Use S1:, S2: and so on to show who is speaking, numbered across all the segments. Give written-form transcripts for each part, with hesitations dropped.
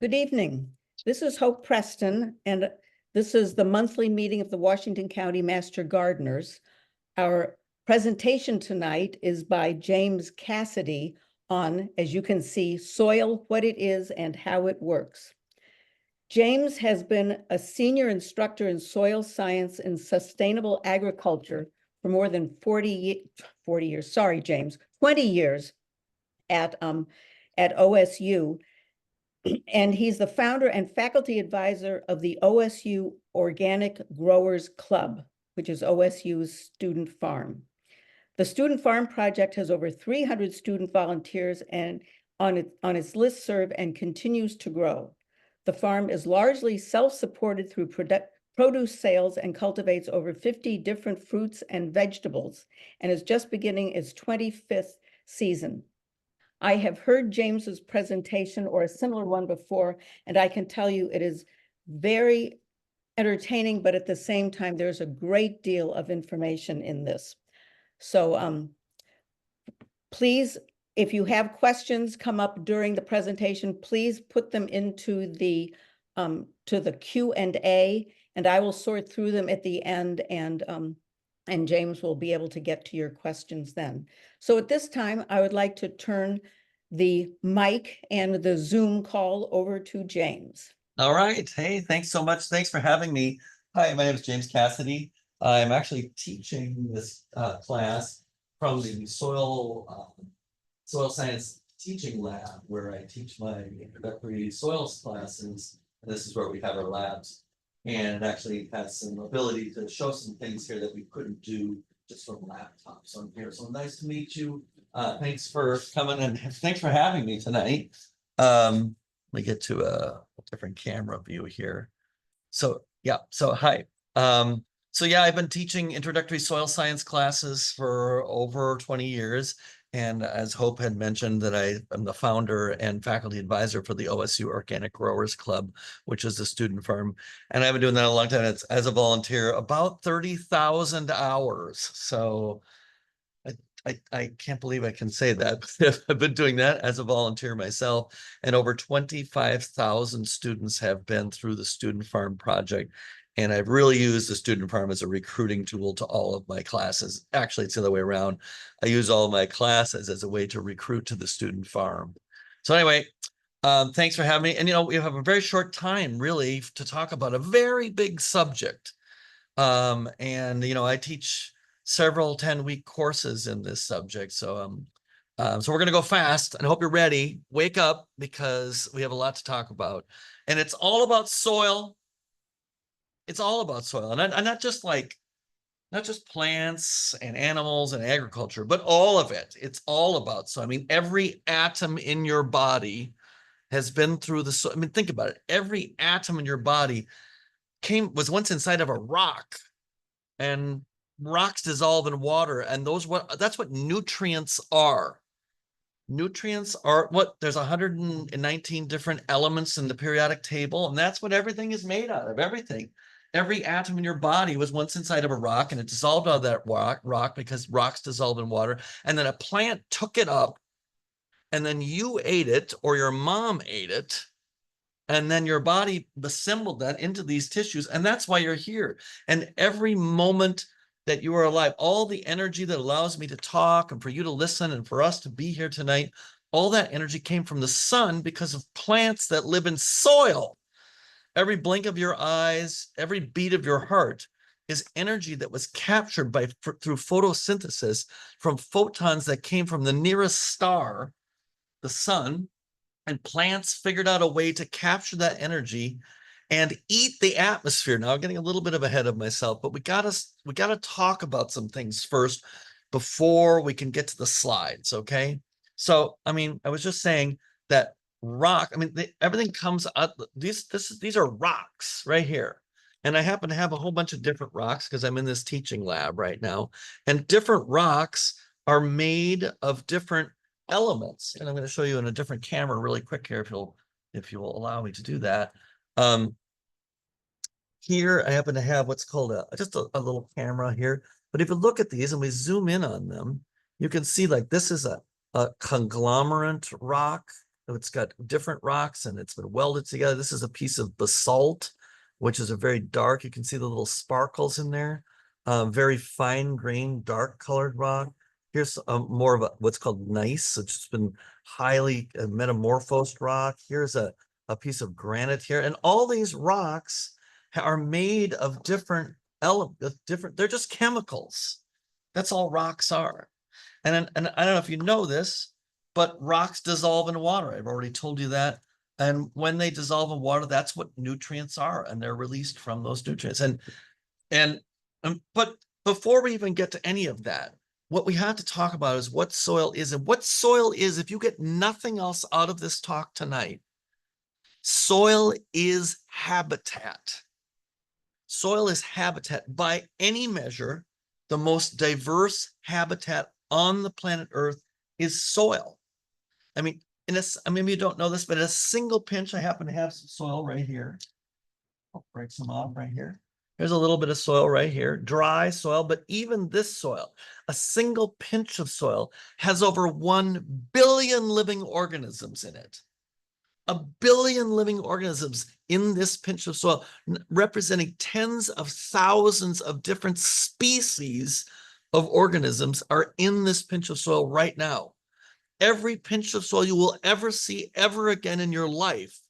S1: Good evening. This is Hope Preston, and this is the monthly meeting of the Washington County Master Gardeners. Our presentation tonight is by James Cassidy on, as you can see, soil, what it is and how it works. James has been a senior instructor in soil science and sustainable agriculture for more than 40 years, sorry, James, 20 years at OSU. And he's the founder and faculty advisor of the OSU Organic Growers Club, which is OSU's student farm. The Student Farm Project has over 300 student volunteers and on its listserv and continues to grow. The farm is largely self-supported through produce sales and cultivates over 50 different fruits and vegetables and is just beginning its 25th season. I have heard James's presentation or a similar one before, and I can tell you it is very entertaining, but at the same time, there's a great deal of information in this. So please, if you have questions come up during the presentation, please put them into the to the Q&A, and I will sort through them at the end, and James will be able to get to your questions then. So at this time, I would like to turn the mic and the Zoom call over to James.
S2: All right. Hey, thanks so much. Thanks for having me. Hi, my name is James Cassidy. I'm actually teaching this class from the soil science teaching lab, where I teach my introductory soils classes. And this is where we have our labs. And it actually has some ability to show some things here that we couldn't do just from laptops on here. So nice to meet you. Thanks for coming and thanks for having me tonight. Let me get to a different camera view here. So yeah, so hi. So yeah, I've been teaching introductory soil science classes for over 20 years. And as Hope had mentioned, that I am the founder and faculty advisor for the OSU Organic Growers Club, which is a student farm. And I've been doing that a long time. It's as a volunteer, about 30,000 hours. So I can't believe I can say that. I've been doing that as a volunteer myself, and over 25,000 students have been through the Student Farm Project. And I've really used the Student Farm as a recruiting tool to all of my classes. Actually, it's the other way around. I use all of my classes as a way to recruit to the Student Farm. So anyway, thanks for having me. And, you know, we have a very short time, really, to talk about a very big subject. And, you know, I teach several 10-week courses in this subject. So so we're going to go fast, and I hope you're ready. Wake up, because we have a lot to talk about. And it's all about soil. It's all about soil. And not just plants and animals and agriculture, but all of it. It's all about soil. I mean, every atom in your body has been through the soil. I mean, think about it. Every atom in your body was once inside of a rock, and rocks dissolve in water, and that's what nutrients are. Nutrients are what there's 119 different elements in the periodic table, and that's what everything is made out of. Every atom in your body was once inside of a rock, and it dissolved out of that rock because rocks dissolve in water, and then a plant took it up, and then you ate it, or your mom ate it, and then your body assembled that into these tissues, and that's why you're here. And every moment that you are alive, all the energy that allows me to talk and for you to listen and for us to be here tonight, all that energy came from the sun because of plants that live in soil. Every blink of your eyes, every beat of your heart is energy that was captured through photosynthesis from photons that came from the nearest star, the sun, and plants figured out a way to capture that energy and eat the atmosphere. Now, I'm getting a little bit ahead of myself, but we gotta talk about some things first before we can get to the slides, okay? So, I mean, I was just saying that everything comes out. These are rocks right here, and I happen to have a whole bunch of different rocks because I'm in this teaching lab right now, and different rocks are made of different elements. And I'm going to show you in a different camera really quick here, if you'll allow me to do that. Here I happen to have what's called just a little camera here. But if you look at these and we zoom in on them, you can see like this is a conglomerate rock. it's got different rocks and it's been welded together. This is a piece of basalt, which is a very dark, you can see the little sparkles in there. Very fine grained, dark colored rock. Here's more of a what's called gneiss, which has been highly metamorphosed rock. Here's a piece of granite here. And all these rocks are made of different elements, they're just chemicals. That's all rocks are. And I don't know if you know this, but rocks dissolve in water. I've already told you that. And when they dissolve in water, that's what nutrients are, and they're released from those nutrients. But before we even get to any of that, what we have to talk about is what soil is. And what soil is, if you get nothing else out of this talk tonight, soil is habitat. Soil is habitat. By any measure, the most diverse habitat on the planet Earth is soil. I mean, maybe you don't know this, but in a single pinch, I happen to have some soil right here. I'll break some off right here. There's a little bit of soil right here, dry soil, but even this soil, a single pinch of soil has over 1 billion living organisms in it. 1 billion living organisms in this pinch of soil, representing tens of thousands of different species of organisms are in this pinch of soil right now. Every pinch of soil you will ever see ever again in your life.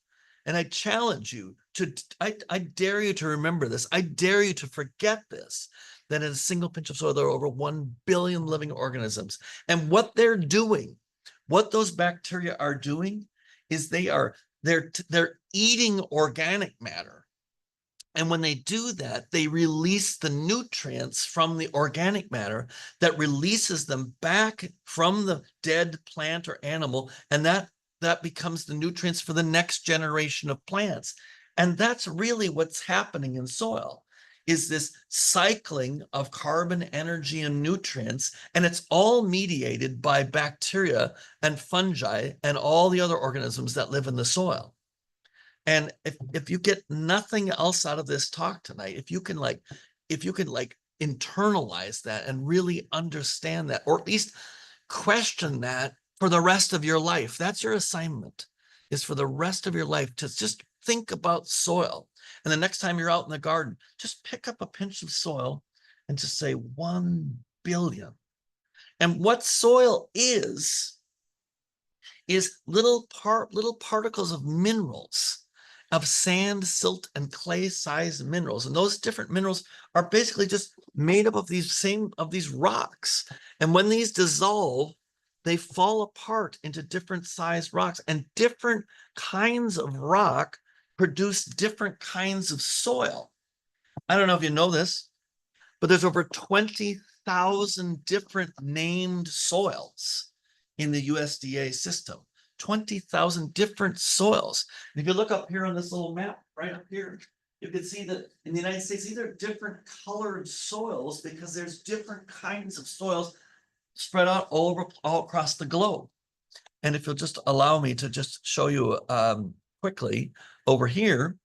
S2: And I challenge you to, I dare you to remember this. I dare you to forget this, that in a single pinch of soil, there are over 1 billion living organisms. And what they're doing, what those bacteria are doing is they're eating organic matter. And when they do that, they release the nutrients from the organic matter that releases them back from the dead plant or animal. And that becomes the nutrients for the next generation of plants. And that's really what's happening in soil, is this cycling of carbon, energy, and nutrients. And it's all mediated by bacteria and fungi and all the other organisms that live in the soil. And if you get nothing else out of this talk tonight, if you can internalize that and really understand that, or at least question that for the rest of your life, that's your assignment, is for the rest of your life to just think about soil. And the next time you're out in the garden, just pick up a pinch of soil and just say 1 billion. And what soil is little particles of minerals, of sand, silt, and clay-sized minerals. And those different minerals are basically just made up of these rocks. And when these dissolve, they fall apart into different sized rocks, and different kinds of rock produce different kinds of soil. I don't know if you know this, but there's over 20,000 different named soils in the USDA system. 20,000 different soils. And if you look up here on this little map, right up here, you can see that in the United States, these are different colored soils because there's different kinds of soils spread out all across the globe. And if you'll just allow me to just show you quickly over here,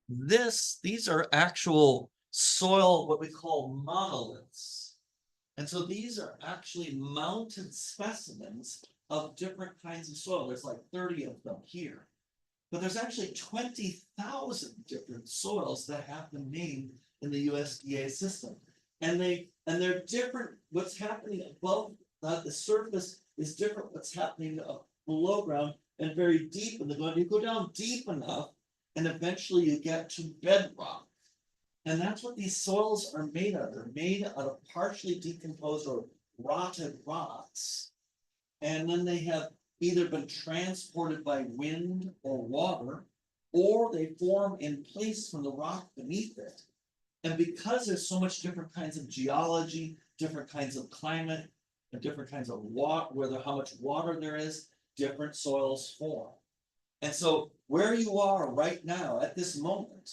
S2: these are actual soil, what we call monoliths. And so these are actually mounted specimens of different kinds of soil. There's like 30 of them here. But there's actually 20,000 different soils that have been named in the USDA system. And they're different. What's happening above the surface is different what's happening below ground and very deep in the ground. You go down deep enough, and eventually you get to bedrock. And that's what these soils are made of. They're made out of partially decomposed or rotted rocks. And then they have either been transported by wind or water, or they form in place from the rock beneath it. And because there's so much different kinds of geology, different kinds of climate, and different kinds of water, how much water there is, different soils form. And so where you are right now at this moment,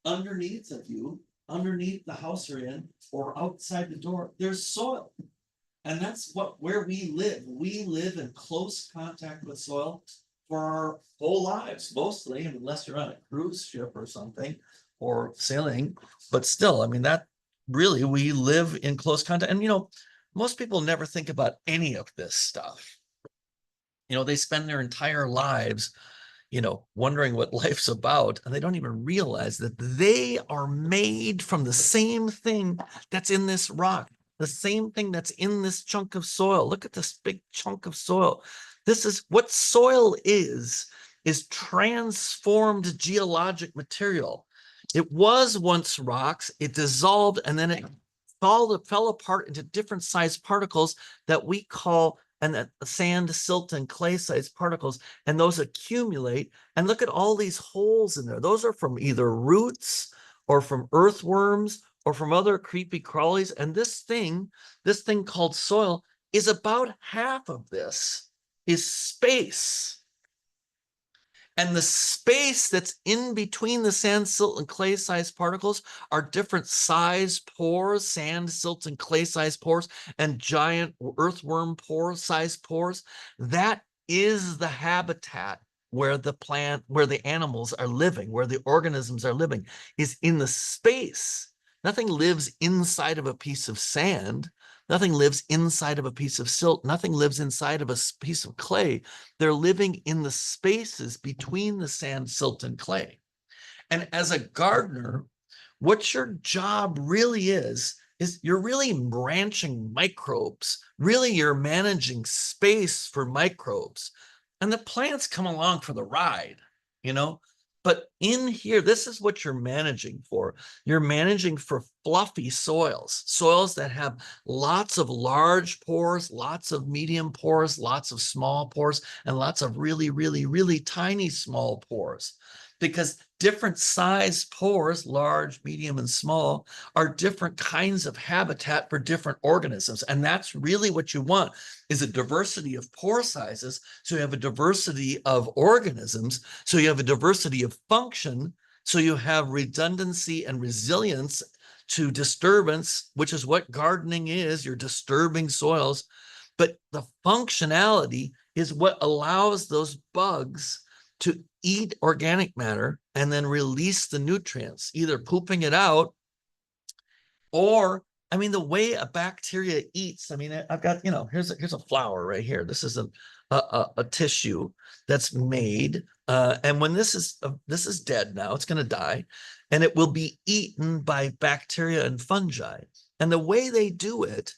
S2: underneath of you, underneath the house you're in, or outside the door, there's soil. And that's where we live. We live in close contact with soil for our whole lives, mostly, unless you're on a cruise ship or something, or sailing. But still, I mean, that really, we live in close contact. And, most people never think about any of this stuff. They spend their entire lives, wondering what life's about, and they don't even realize that they are made from the same thing that's in this rock, the same thing that's in this chunk of soil. Look at this big chunk of soil. This is what soil is transformed geologic material. It was once rocks, it dissolved, and then it fell apart into different sized particles that we call sand, silt, and clay sized particles, and those accumulate. And look at all these holes in there. Those are from either roots or from earthworms or from other creepy crawlies. And this thing called soil, is about half of this is space. And the space that's in between the sand, silt, and clay sized particles are different size pores, sand, silt, and clay sized pores, and giant earthworm pore sized pores. That is the habitat where the animals are living, where the organisms are living, is in the space. Nothing lives inside of a piece of sand. Nothing lives inside of a piece of silt. Nothing lives inside of a piece of clay. They're living in the spaces between the sand, silt, and clay. And as a gardener, what your job really is you're really ranching microbes. Really, you're managing space for microbes. And the plants come along for the ride, you know? But in here, this is what you're managing for. You're managing for fluffy soils that have lots of large pores, lots of medium pores, lots of small pores, and lots of really, really, really tiny small pores. Because different size pores, large, medium, and small, are different kinds of habitat for different organisms. And that's really what you want, is a diversity of pore sizes. So you have a diversity of organisms. So you have a diversity of function. So you have redundancy and resilience to disturbance, which is what gardening is. You're disturbing soils. But the functionality is what allows those bugs to eat organic matter and then release the nutrients, either pooping it out or, the way a bacteria eats. I've got, here's a flower right here. This is a tissue that's made, and when this is dead now, it's going to die, and it will be eaten by bacteria and fungi. And the way they do it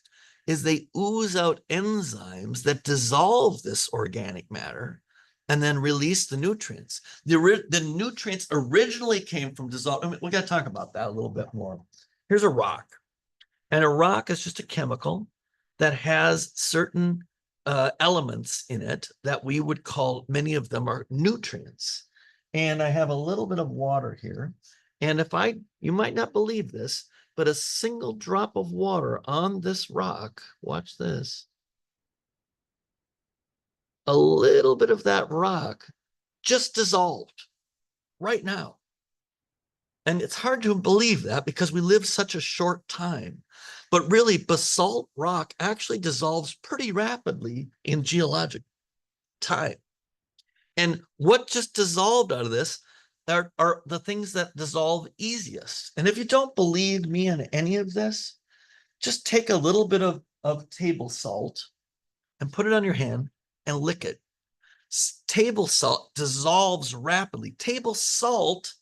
S2: is they ooze out enzymes that dissolve this organic matter and then release the nutrients. The nutrients originally came from dissolved. We got to talk about that a little bit more. Here's a rock. And a rock is just a chemical that has certain elements in it that we would call, many of them are nutrients. And I have a little bit of water here. And you might not believe this, but a single drop of water on this rock, watch this, a little bit of that rock just dissolved right now. And it's hard to believe that because we live such a short time. But really, basalt rock actually dissolves pretty rapidly in geologic time. And what just dissolved out of this are the things that dissolve easiest. And if you don't believe me on any of this, just take a little bit of table salt and put it on your hand and lick it. Table salt dissolves rapidly. Table salt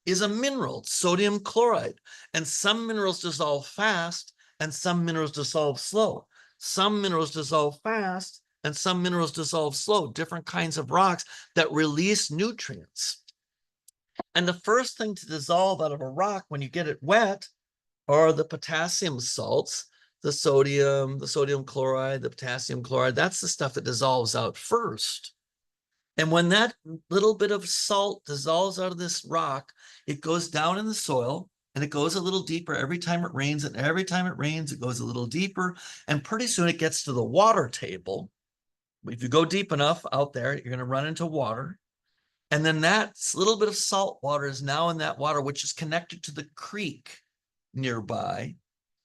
S2: is a mineral, sodium chloride, and some minerals dissolve fast and some minerals dissolve slow. Some minerals dissolve fast and some minerals dissolve slow, different kinds of rocks that release nutrients. And the first thing to dissolve out of a rock when you get it wet are the potassium salts, the sodium chloride, the potassium chloride. That's the stuff that dissolves out first. And when that little bit of salt dissolves out of this rock, it goes down in the soil and it goes a little deeper every time it rains. And every time it rains, it goes a little deeper. And pretty soon it gets to the water table. If you go deep enough out there, you're going to run into water. And then that little bit of salt water is now in that water, which is connected to the creek nearby,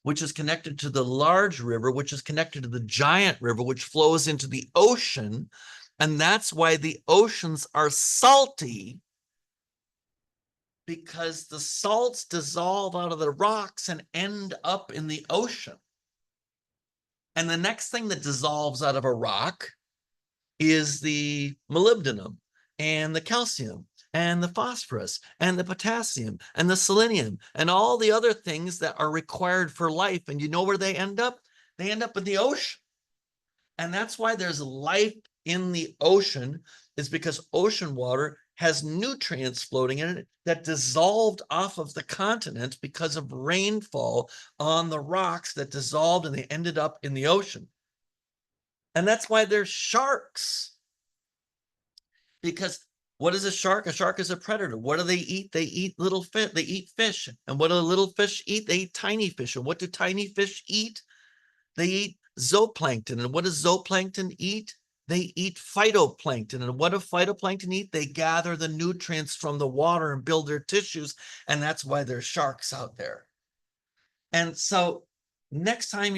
S2: which is connected to the large river, which is connected to the giant river, which flows into the ocean. And that's why the oceans are salty, because the salts dissolve out of the rocks and end up in the ocean. And the next thing that dissolves out of a rock is the molybdenum and the calcium and the phosphorus and the potassium and the selenium and all the other things that are required for life. And you know where they end up? They end up in the ocean. And that's why there's life in the ocean, is because ocean water has nutrients floating in it that dissolved off of the continent because of rainfall on the rocks that dissolved and they ended up in the ocean. And that's why there's sharks. Because what is a shark? A shark is a predator. What do they eat? They eat little fish. They eat fish. And what do the little fish eat? They eat tiny fish. And what do tiny fish eat? They eat zooplankton. And what does zooplankton eat? They eat phytoplankton. And what do phytoplankton eat? They gather the nutrients from the water and build their tissues. And that's why there's sharks out there. And so next time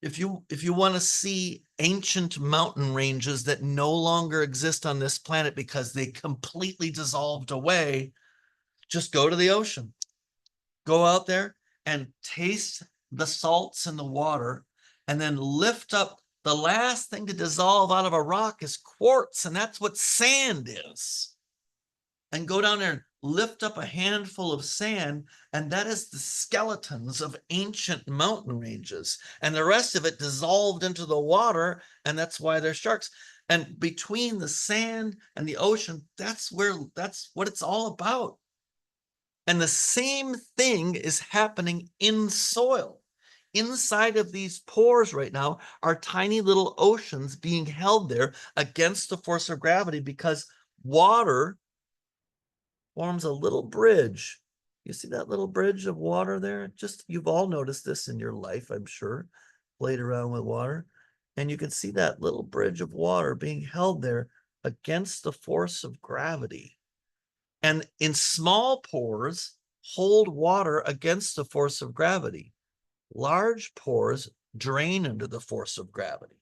S2: if you want to see ancient mountain ranges that no longer exist on this planet because they completely dissolved away, just go to the ocean. Go out there and taste the salts in the water, and then lift up. The last thing to dissolve out of a rock is quartz, and that's what sand is. And go down there and lift up a handful of sand, and that is the skeletons of ancient mountain ranges. And the rest of it dissolved into the water, and that's why there's sharks. And between the sand and the ocean, that's what it's all about. And the same thing is happening in soil. Inside of these pores right now are tiny little oceans being held there against the force of gravity, because water forms a little bridge. You see that little bridge of water there? You've all noticed this in your life, I'm sure, played around with water. And you can see that little bridge of water being held there against the force of gravity. And in small pores, hold water against the force of gravity. Large pores drain under the force of gravity.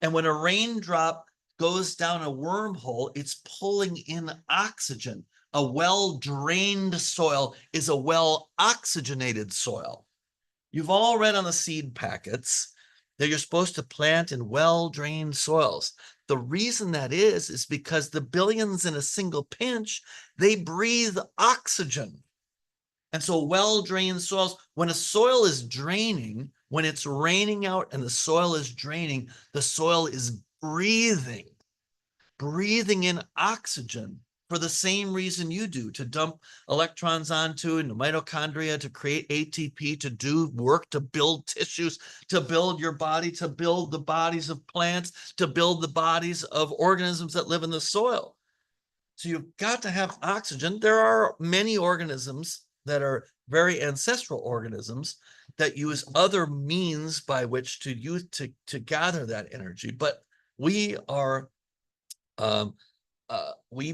S2: And when a raindrop goes down a wormhole, it's pulling in oxygen. A well-drained soil is a well-oxygenated soil. You've all read on the seed packets that you're supposed to plant in well-drained soils. The reason that is because the billions in a single pinch, they breathe oxygen. And so well-drained soils, when a soil is draining, when it's raining out and the soil is draining, the soil is breathing in oxygen for the same reason you do, to dump electrons onto in the mitochondria, to create ATP, to do work, to build tissues, to build your body, to build the bodies of plants, to build the bodies of organisms that live in the soil. So you've got to have oxygen. There are many organisms that are very ancestral organisms that use other means by which to use to gather that energy. But we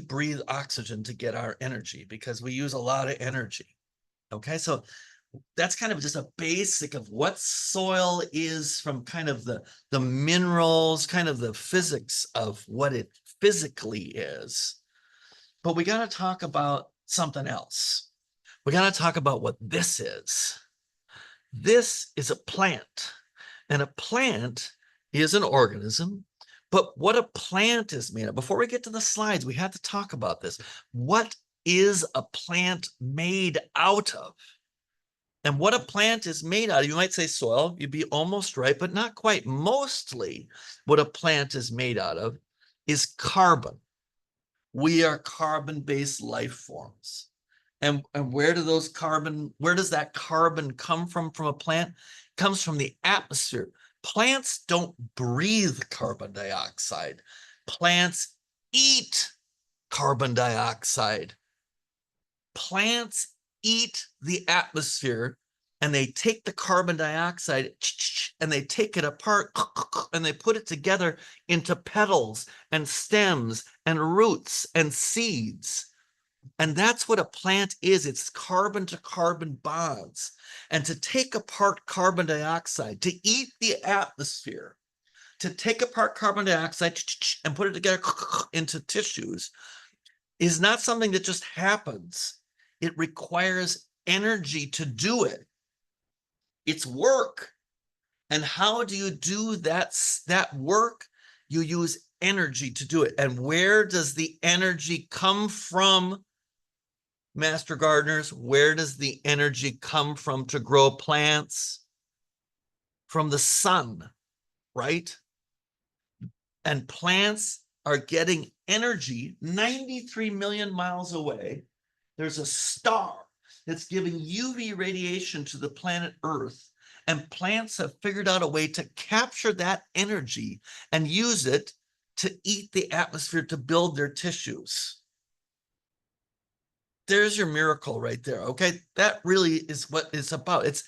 S2: breathe oxygen to get our energy because we use a lot of energy. Okay, so that's kind of just a basic of what soil is, from kind of the minerals, kind of the physics of what it physically is. But we got to talk about something else. We got to talk about what this is. This is a plant, and a plant is an organism. But what a plant is made of, before we get to the slides, we have to talk about this. What is a plant made out of? And what a plant is made out of, you might say soil, you'd be almost right, but not quite. Mostly what a plant is made out of is carbon. We are carbon-based life forms. And where does that carbon come from a plant? It comes from the atmosphere. Plants don't breathe carbon dioxide. Plants eat carbon dioxide. Plants eat the atmosphere, and they take the carbon dioxide and they take it apart and they put it together into petals and stems and roots and seeds. And that's what a plant is. It's carbon to carbon bonds. And to take apart carbon dioxide, to eat the atmosphere, to take apart carbon dioxide and put it together into tissues is not something that just happens. It requires energy to do it. It's work. And how do you do that work? You use energy to do it. And where does the energy come from, master gardeners? Where does the energy come from to grow plants? From the sun, right? And plants are getting energy 93 million miles away. There's a star that's giving UV radiation to the planet Earth, and plants have figured out a way to capture that energy and use it to eat the atmosphere to build their tissues. There's your miracle right there. Okay, that really is what it's about. It's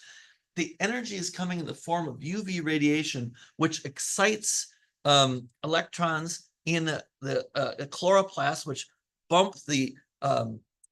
S2: the energy is coming in the form of UV radiation, which excites electrons in the chloroplast, which bump the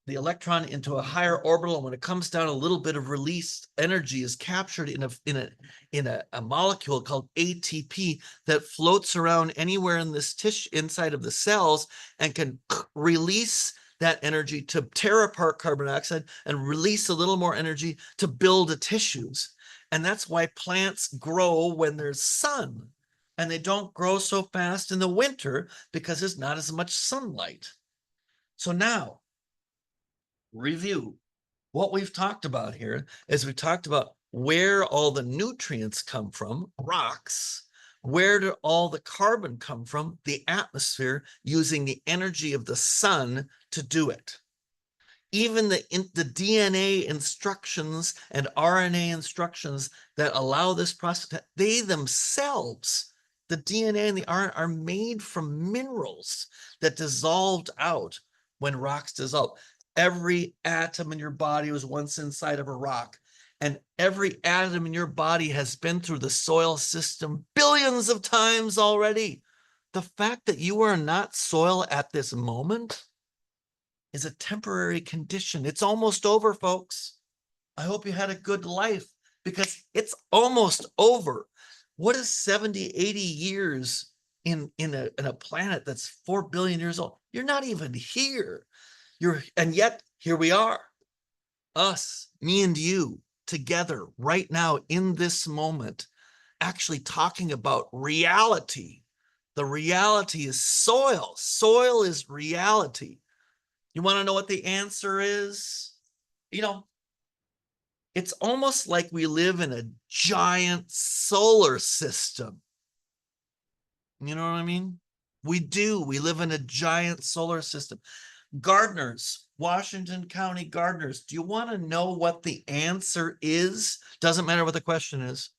S2: electron into a higher orbital. And when it comes down, a little bit of released energy is captured in a molecule called ATP that floats around anywhere in this tissue inside of the cells and can release that energy to tear apart carbon dioxide and release a little more energy to build the tissues. And that's why plants grow when there's sun, and they don't grow so fast in the winter because there's not as much sunlight. So now, review. What we've talked about here is we talked about where all the nutrients come from, rocks. Where do all the carbon come from? The atmosphere, using the energy of the sun to do it. Even the DNA instructions and RNA instructions that allow this process, they themselves, the DNA and the RNA, are made from minerals that dissolved out when rocks dissolve. Every atom in your body was once inside of a rock, and every atom in your body has been through the soil system billions of times already. The fact that you are not soil at this moment is a temporary condition. It's almost over, folks. I hope you had a good life, because it's almost over. What is 70, 80 years in a planet that's 4 billion years old? You're not even here. And yet here we are, us, me and you, together right now in this moment, actually talking about reality. The reality is soil. Soil is reality. You want to know what the answer is? It's almost like we live in a giant solar system. You know what I mean? We do. We live in a giant solar system. Gardeners, Washington County gardeners, do you want to know what the answer is? Doesn't matter what the question is.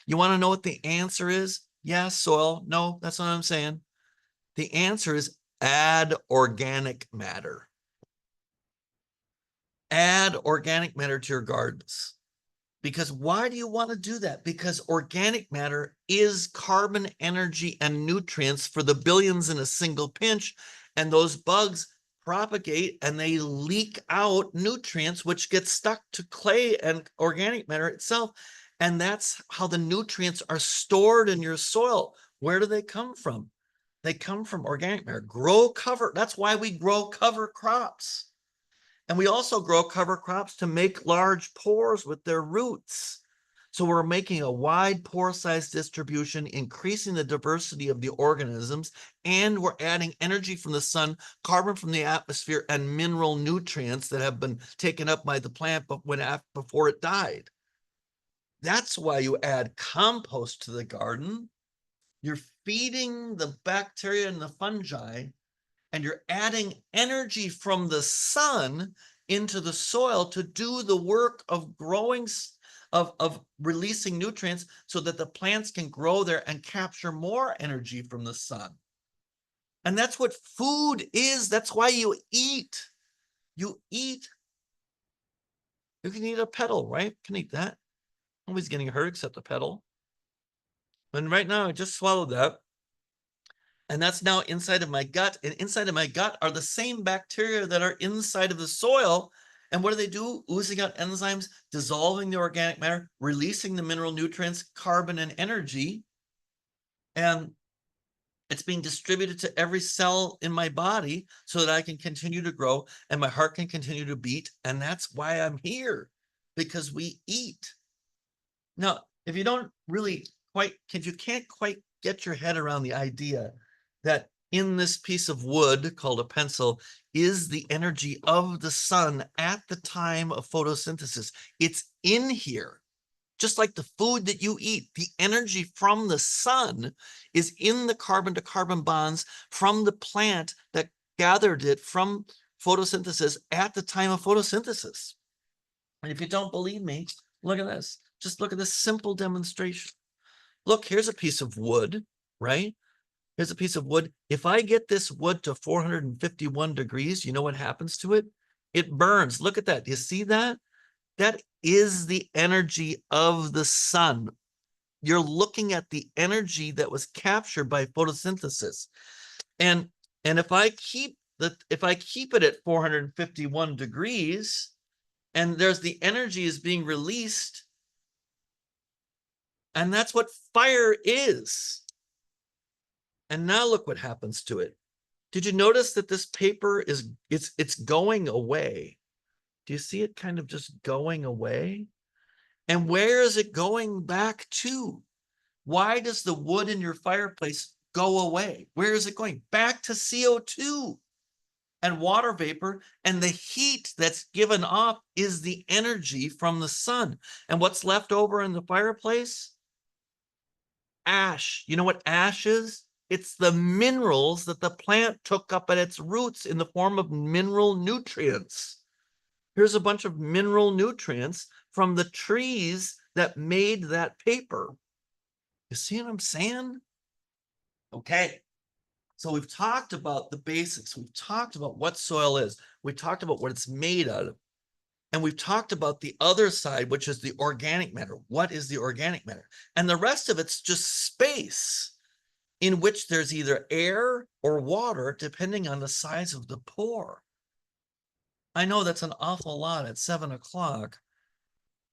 S2: You want to know what the answer is? Yeah, soil. No, that's not what I'm saying. The answer is add organic matter. Add organic matter to your gardens. Because why do you want to do that? Because organic matter is carbon, energy, and nutrients for the billions in a single pinch. And those bugs propagate and they leak out nutrients, which get stuck to clay and organic matter itself. And that's how the nutrients are stored in your soil. Where do they come from? They come from organic matter. Grow cover. That's why we grow cover crops. And we also grow cover crops to make large pores with their roots. So we're making a wide pore size distribution, increasing the diversity of the organisms, and we're adding energy from the sun, carbon from the atmosphere, and mineral nutrients that have been taken up by the plant before it died. That's why you add compost to the garden. You're feeding the bacteria and the fungi, and you're adding energy from the sun into the soil to do the work of growing, of releasing nutrients so that the plants can grow there and capture more energy from the sun. And that's what food is. That's why you eat. You eat. You can eat a petal, right? You can eat that. Nobody's getting hurt except the petal. And right now I just swallowed that. And that's now inside of my gut. And inside of my gut are the same bacteria that are inside of the soil. And what do? Oozing out enzymes, dissolving the organic matter, releasing the mineral nutrients, carbon, and energy. And it's being distributed to every cell in my body so that I can continue to grow and my heart can continue to beat. And that's why I'm here, because we eat. Now, if you don't really quite, if you can't quite get your head around the idea that in this piece of wood called a pencil is the energy of the sun at the time of photosynthesis. It's in here. Just like the food that you eat, the energy from the sun is in the carbon to carbon bonds from the plant that gathered it from photosynthesis at the time of photosynthesis. And if you don't believe me, look at this. Just look at this simple demonstration. Look, here's a piece of wood, right? Here's a piece of wood. If I get this wood to 451 degrees, you know what happens to it? It burns. Look at that. Do you see that? That is the energy of the sun. You're looking at the energy that was captured by photosynthesis. And if I keep it at 451 degrees, and there's the energy is being released, and that's what fire is. And now look what happens to it. Did you notice that this paper is it's going away? Do you see it kind of just going away? And where is it going back to? Why does the wood in your fireplace go away? Where is it going? Back to CO2 and water vapor, and the heat that's given off is the energy from the sun. And what's left over in the fireplace? Ash. You know what ash is? It's the minerals that the plant took up at its roots in the form of mineral nutrients. Here's a bunch of mineral nutrients from the trees that made that paper. You see what I'm saying? Okay. So we've talked about the basics. We've talked about what soil is. We talked about what it's made out of. And we've talked about the other side, which is the organic matter. What is the organic matter? And the rest of it's just space in which there's either air or water, depending on the size of the pore. I know that's an awful lot at 7 o'clock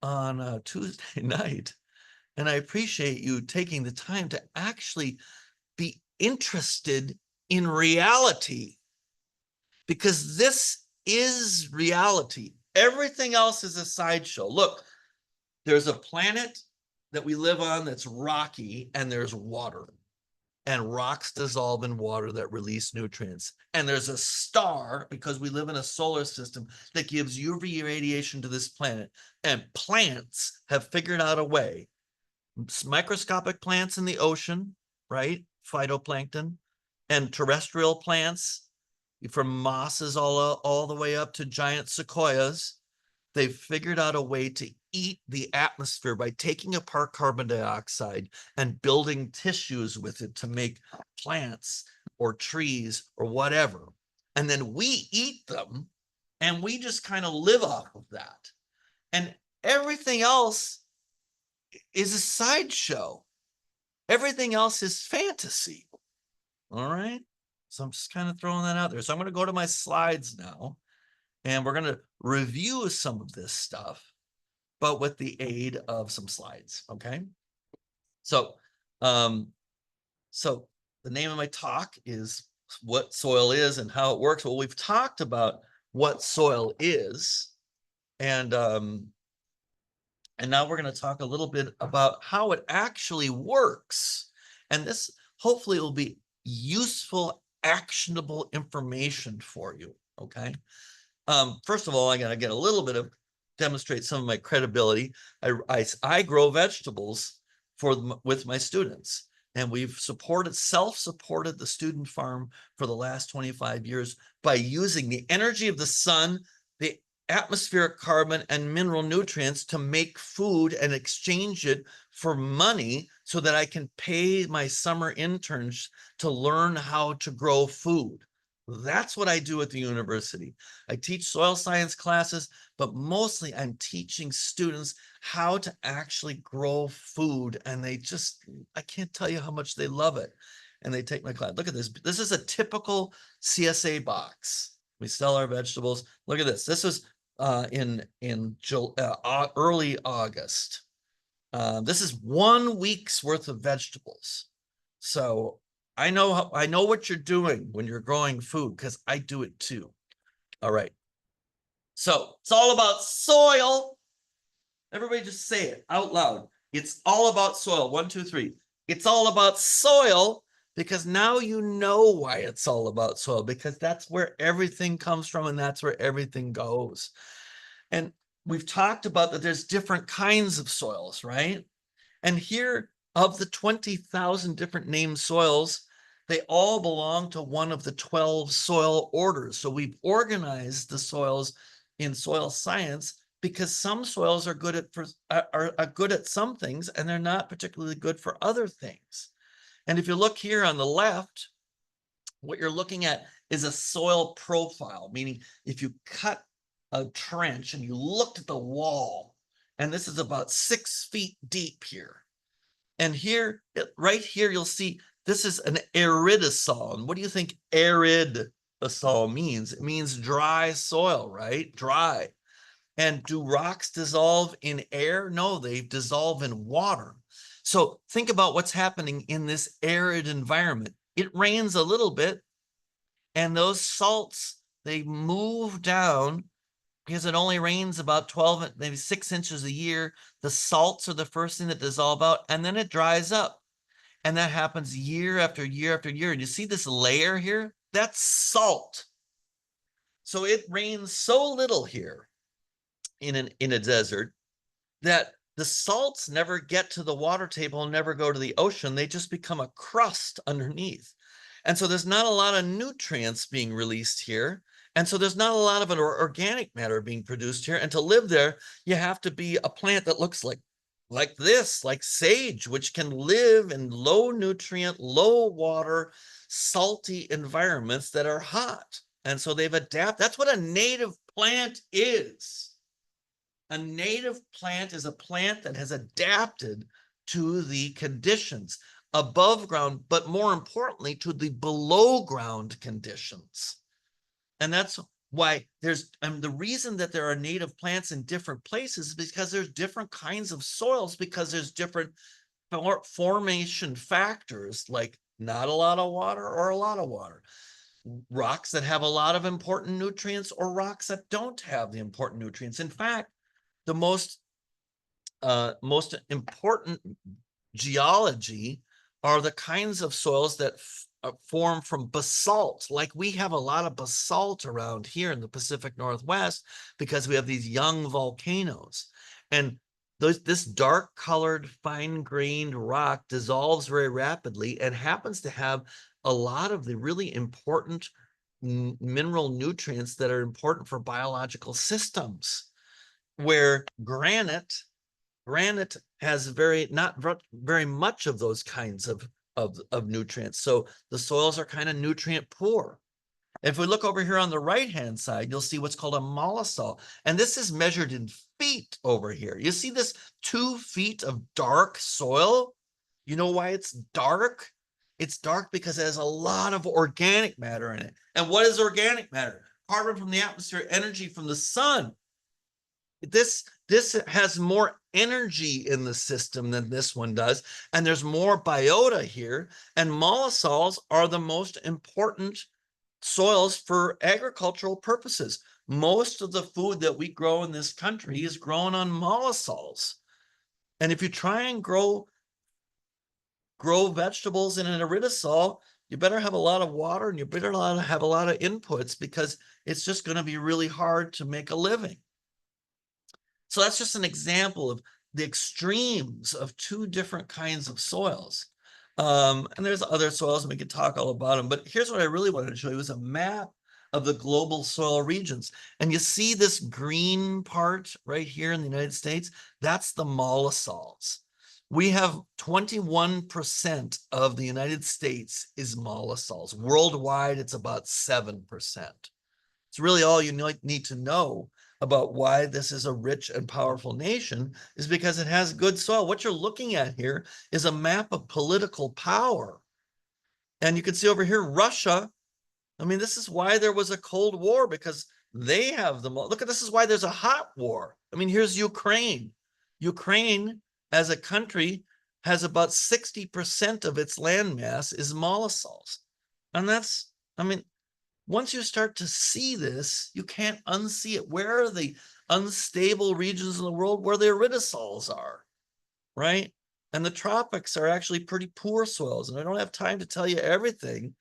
S2: on a Tuesday night. And I appreciate you taking the time to actually be interested in reality, because this is reality. Everything else is a sideshow. Look, there's a planet that we live on that's rocky, and there's water. And rocks dissolve in water that release nutrients. And there's a star, because we live in a solar system, that gives UV radiation to this planet. And plants have figured out a way. Microscopic plants in the ocean, right? Phytoplankton, and terrestrial plants, from mosses all the way up to giant sequoias. They've figured out a way to eat the atmosphere by taking apart carbon dioxide and building tissues with it to make plants or trees or whatever. And then we eat them, and we just kind of live off of that. And everything else is a sideshow. Everything else is fantasy. All right. So I'm just kind of throwing that out there. So I'm going to go to my slides now, and we're going to review some of this stuff, but with the aid of some slides. Okay. So, so the name of my talk is what soil is and how it works. Well, we've talked about what soil is, and now we're going to talk a little bit about how it actually works. And this hopefully will be useful, actionable information for you. Okay. First of all, I got to get a little bit of demonstrate some of my credibility. I grow vegetables with my students, and we've self-supported the student farm for the last 25 years by using the energy of the sun, the atmospheric carbon, and mineral nutrients to make food and exchange it for money so that I can pay my summer interns to learn how to grow food. That's what I do at the university. I teach soil science classes, but mostly I'm teaching students how to actually grow food. And I can't tell you how much they love it. And they take my class. Look at this. This is a typical CSA box. We sell our vegetables. Look at this. This is in early August. This is 1 week's worth of vegetables. So I know what you're doing when you're growing food, because I do it too. All right. So it's all about soil. Everybody just say it out loud. It's all about soil. 1, 2, 3. It's all about soil, because now you know why it's all about soil, because that's where everything comes from and that's where everything goes. And we've talked about that there's different kinds of soils, right? And here, of the 20,000 different named soils, they all belong to one of the 12 soil orders. So we've organized the soils in soil science because some soils are good are good at some things and they're not particularly good for other things. And if you look here on the left, what you're looking at is a soil profile, meaning if you cut a trench and you looked at the wall, and this is about 6 feet deep here. And here, right here, you'll see this is an aridisol. And what do you think aridisol means? It means dry soil, right? Dry. And do rocks dissolve in air? No, they dissolve in water. So think about what's happening in this arid environment. It rains a little bit, and those salts, they move down because it only rains about 12, maybe 6 inches a year. The salts are the first thing that dissolve out, and then it dries up. And that happens year after year after year. And you see this layer here? That's salt. So it rains so little here in a desert that the salts never get to the water table and never go to the ocean. They just become a crust underneath. And so there's not a lot of nutrients being released here. And so there's not a lot of an organic matter being produced here. And to live there, you have to be a plant that looks like this, like sage, which can live in low nutrient, low water, salty environments that are hot. And so they've adapted. That's what a native plant is. A native plant is a plant that has adapted to the conditions above ground, but more importantly, to the below ground conditions. And that's why there's the reason that there are native plants in different places is because there's different kinds of soils, because there's different formation factors, like not a lot of water or a lot of water, rocks that have a lot of important nutrients or rocks that don't have the important nutrients. In fact, the most important geology are the kinds of soils that form from basalt. Like we have a lot of basalt around here in the Pacific Northwest because we have these young volcanoes. And this dark colored, fine grained rock dissolves very rapidly and happens to have a lot of the really important mineral nutrients that are important for biological systems. Where granite has not very much of those kinds of nutrients. So the soils are kind of nutrient poor. If we look over here on the right-hand side, you'll see what's called a mollisol. And this is measured in feet over here. You see this 2 feet of dark soil? You know why it's dark? It's dark because it has a lot of organic matter in it. And what is organic matter? Carbon from the atmosphere, energy from the sun. This has more energy in the system than this one does, and there's more biota here, and mollisols are the most important soils for agricultural purposes. Most of the food that we grow in this country is grown on mollisols. And if you try and grow vegetables in an aridisol, you better have a lot of water and you better have a lot of inputs, because it's just going to be really hard to make a living. So that's just an example of the extremes of 2 different kinds of soils. And there's other soils, and we could talk all about them. But here's what I really wanted to show you is a map of the global soil regions. And you see this green part right here in the United States? That's the mollisols. We have 21% of the United States is mollisols. Worldwide, it's about 7%. It's really all you need to know about why this is a rich and powerful nation, is because it has good soil. What you're looking at here is a map of political power. And you can see over here, Russia. I mean, this is why there was a Cold War, because they have the most. Look at this is why there's a hot war. I mean, here's Ukraine. Ukraine, as a country, has about 60% of its landmass is mollisols. And that's, I mean, once you start to see this, you can't unsee it. Where are the unstable regions in the world where the aridisols are, right? And the tropics are actually pretty poor soils. And I don't have time to tell you everything,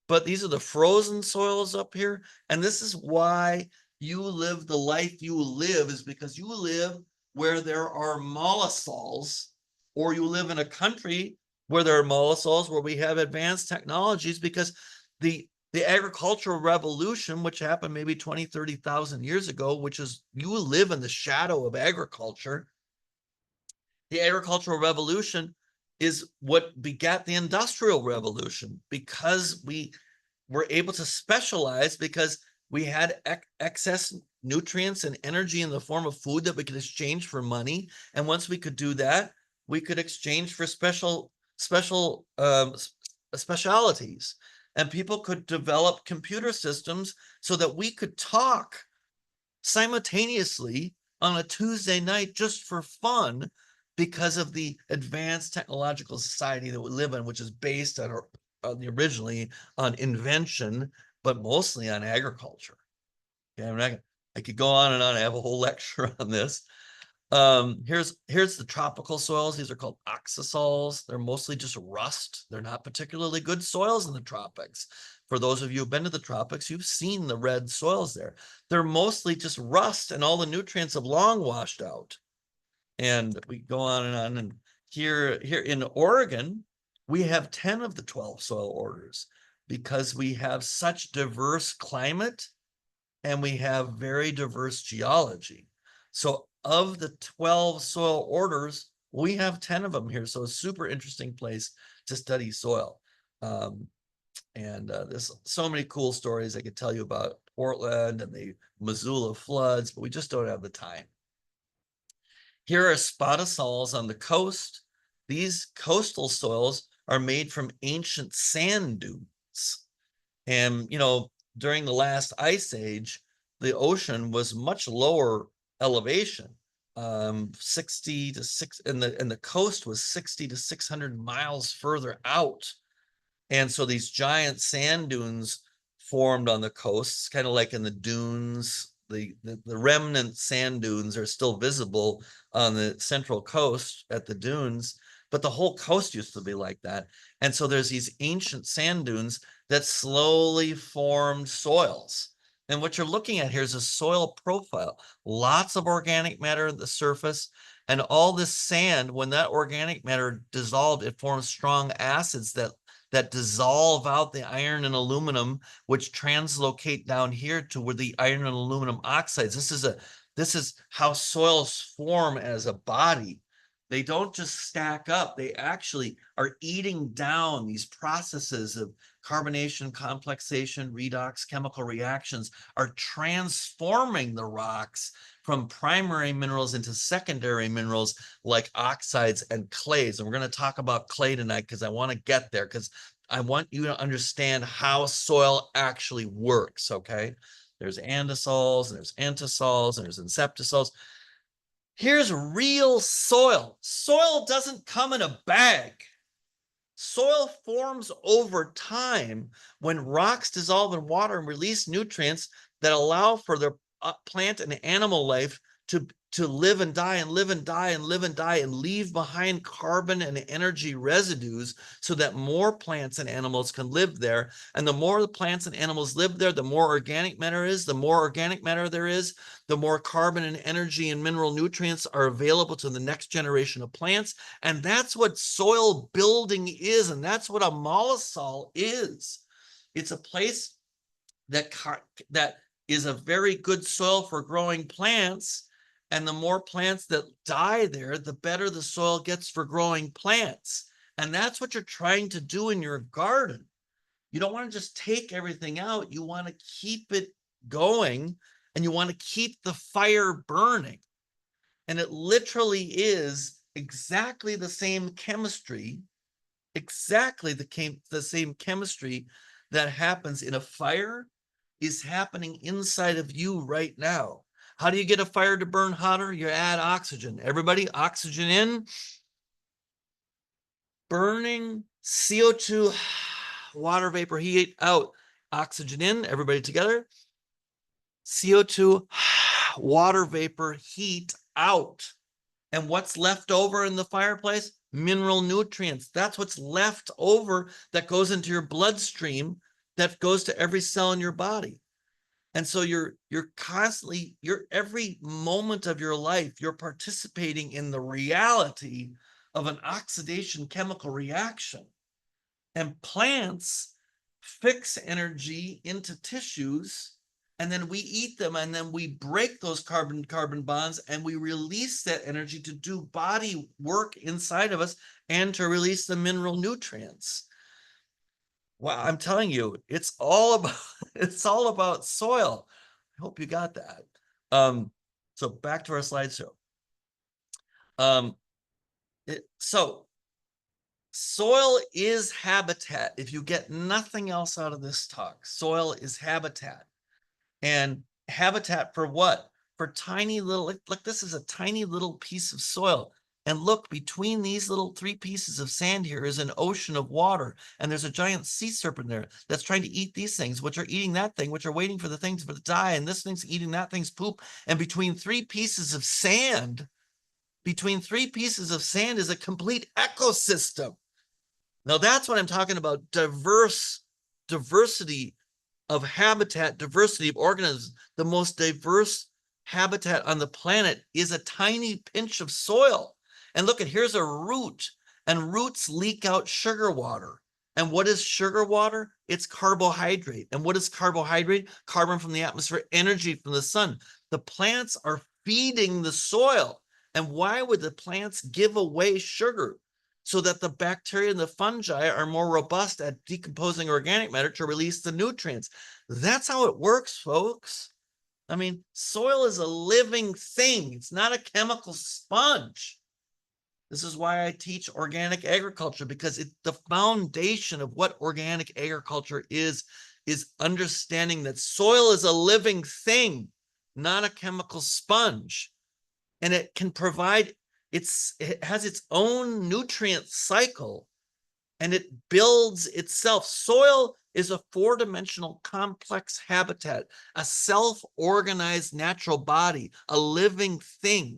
S2: but these are the frozen soils up here. And this is why you live the life you live, is because you live where there are mollisols, or you live in a country where there are mollisols, where we have advanced technologies, because the agricultural revolution, which happened maybe 20, 30,000 years ago, which is, you live in the shadow of agriculture. The agricultural revolution is what begat the industrial revolution, because we were able to specialize, because we had excess nutrients and energy in the form of food that we could exchange for money. And once we could do that, we could exchange for specialities, and people could develop computer systems so that we could talk simultaneously on a Tuesday night just for fun, because of the advanced technological society that we live in, which is based on originally on invention, but mostly on agriculture. Okay, I could go on and on. I have a whole lecture on this. Here's the tropical soils. These are called oxasols. They're mostly just rust. They're not particularly good soils in the tropics. For those of you who've been to the tropics, you've seen the red soils there. They're mostly just rust, and all the nutrients have long washed out. And we go on and on. And here in Oregon, we have 10 of the 12 soil orders, because we have such diverse climate and we have very diverse geology. So of the 12 soil orders, we have 10 of them here. So a super interesting place to study soil. There's so many cool stories I could tell you about Portland and the Missoula floods, but we just don't have the time. Here are spodosols on the coast. These coastal soils are made from ancient sand dunes. And, during the last ice age, the ocean was much lower elevation, 60 to 6, and the coast was 60 to 600 miles further out. And so these giant sand dunes formed on the coasts, kind of like in the dunes. The remnant sand dunes are still visible on the central coast at the dunes, but the whole coast used to be like that. And so there's these ancient sand dunes that slowly formed soils. And what you're looking at here is a soil profile, lots of organic matter at the surface, and all this sand, when that organic matter dissolved, it forms strong acids that dissolve out the iron and aluminum, which translocate down here to where the iron and aluminum oxides. This is how soils form as a body. They don't just stack up. They actually are eating down. These processes of carbonation, complexation, redox, chemical reactions are transforming the rocks from primary minerals into secondary minerals like oxides and clays. And we're going to talk about clay tonight, because I want to get there, because I want you to understand how soil actually works, okay? There's andisols, and there's antisols, and there's inceptisols. Here's real soil. Soil doesn't come in a bag. Soil forms over time when rocks dissolve in water and release nutrients that allow for their plant and animal life to live and die and live and die and live and die, and leave behind carbon and energy residues so that more plants and animals can live there. And the more the plants and animals live there, the more organic matter is. The more organic matter there is, the more carbon and energy and mineral nutrients are available to the next generation of plants. And that's what soil building is. And that's what a mollisol is. It's a place that is a very good soil for growing plants. And the more plants that die there, the better the soil gets for growing plants. And that's what you're trying to do in your garden. You don't want to just take everything out. You want to keep it going, and you want to keep the fire burning. And it literally is exactly the same chemistry, exactly the same chemistry that happens in a fire is happening inside of you right now. How do you get a fire to burn hotter? You add oxygen. Everybody, oxygen in. Burning CO2, water vapor, heat out. Oxygen in, everybody together. CO2, water vapor, heat out. And what's left over in the fireplace? mineral nutrients. That's what's left over that goes into your bloodstream, that goes to every cell in your body. And so you're constantly, every moment of your life, you're participating in the reality of an oxidation chemical reaction. And plants fix energy into tissues, and then we eat them, and then we break those carbon bonds, and we release that energy to do body work inside of us and to release the mineral nutrients. Wow, I'm telling you, it's all about soil. I hope you got that. So back to our slideshow. So soil is habitat. If you get nothing else out of this talk, soil is habitat. And habitat for what? For tiny little, look, this is a tiny little piece of soil. And look, between these little 3 pieces of sand here is an ocean of water. And there's a giant sea serpent there that's trying to eat these things, which are eating that thing, which are waiting for the things to die. And this thing's eating that thing's poop. And between 3 pieces of sand, is a complete ecosystem. Now that's what I'm talking about. Diversity of habitat, diversity of organisms. The most diverse habitat on the planet is a tiny pinch of soil. And look, here's a root, and roots leak out sugar water. And what is sugar water? It's carbohydrate. And what is carbohydrate? Carbon from the atmosphere, energy from the sun. The plants are feeding the soil. And why would the plants give away sugar? So that the bacteria and the fungi are more robust at decomposing organic matter to release the nutrients. That's how it works, folks. I mean, soil is a living thing. It's not a chemical sponge. This is why I teach organic agriculture, because the foundation of what organic agriculture is understanding that soil is a living thing, not a chemical sponge. And it can provide, it has its own nutrient cycle, and it builds itself. Soil is a 4-dimensional complex habitat, a self-organized natural body, a living thing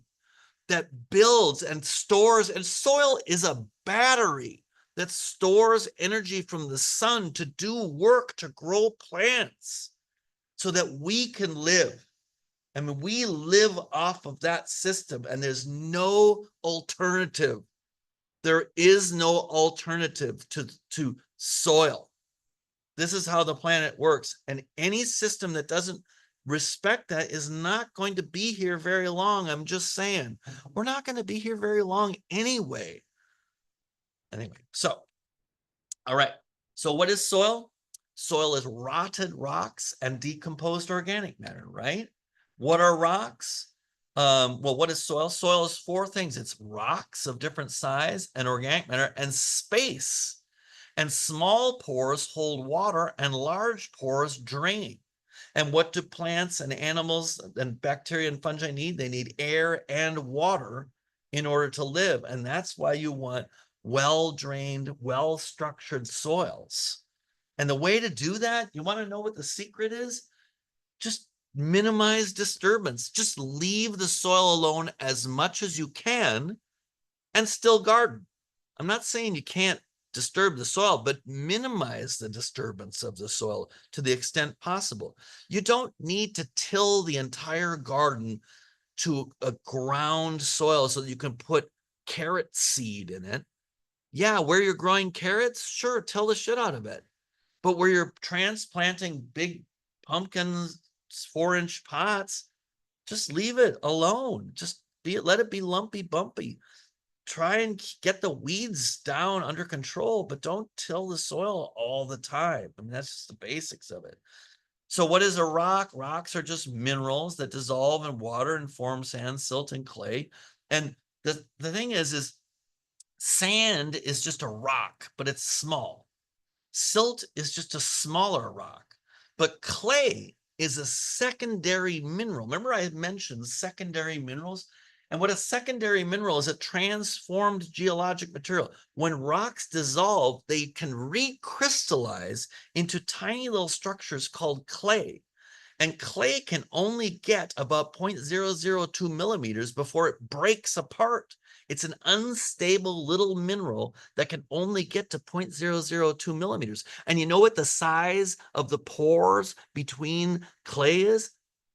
S2: that builds and stores. And soil is a battery that stores energy from the sun to do work to grow plants so that we can live. I mean, we live off of that system, and there's no alternative. There is no alternative to soil. This is how the planet works. And any system that doesn't respect that is not going to be here very long. I'm just saying, we're not going to be here very long anyway. Anyway, so, all right. So what is soil? Soil is rotted rocks and decomposed organic matter, right? What are rocks? Well, what is soil? Soil is 4 things. It's rocks of different size and organic matter and space. And small pores hold water and large pores drain. And what do plants and animals and bacteria and fungi need? They need air and water in order to live. And that's why you want well-drained, well-structured soils. And the way to do that, you want to know what the secret is? Just minimize disturbance. Just leave the soil alone as much as you can and still garden. I'm not saying you can't disturb the soil, but minimize the disturbance of the soil to the extent possible. You don't need to till the entire garden to a ground soil so that you can put carrot seed in it. Yeah, where you're growing carrots, sure, till the shit out of it. But where you're transplanting big pumpkins, 4-inch pots, just leave it alone. Just let it be lumpy, bumpy. Try and get the weeds down under control, but don't till the soil all the time. I mean, that's just the basics of it. So what is a rock? Rocks are just minerals that dissolve in water and form sand, silt, and clay. And the thing is sand is just a rock, but it's small. Silt is just a smaller rock, but clay is a secondary mineral. Remember I had mentioned secondary minerals? And what a secondary mineral is, a transformed geologic material. When rocks dissolve, they can recrystallize into tiny little structures called clay. And clay can only get about 0.002 millimeters before it breaks apart It's an unstable little mineral that can only get to 0.002 millimeters. And you know what the size of the pores between clay is?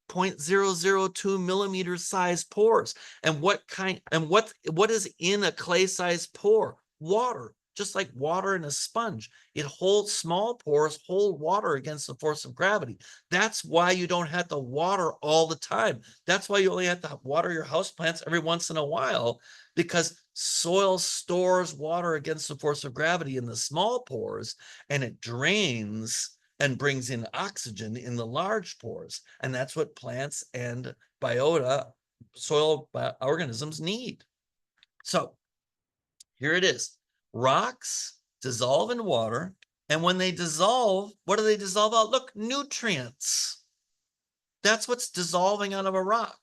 S2: 0.002 millimeter size pores. And what is in a clay size pore? Water, just like water in a sponge. It holds, small pores hold water against the force of gravity. That's why you don't have to water all the time. That's why you only have to water your houseplants every once in a while, because soil stores water against the force of gravity in the small pores, and it drains and brings in oxygen in the large pores. And that's what plants and biota, soil organisms need. So here it is. Rocks dissolve in water. And when they dissolve, what do they dissolve out? Look, nutrients. That's what's dissolving out of a rock.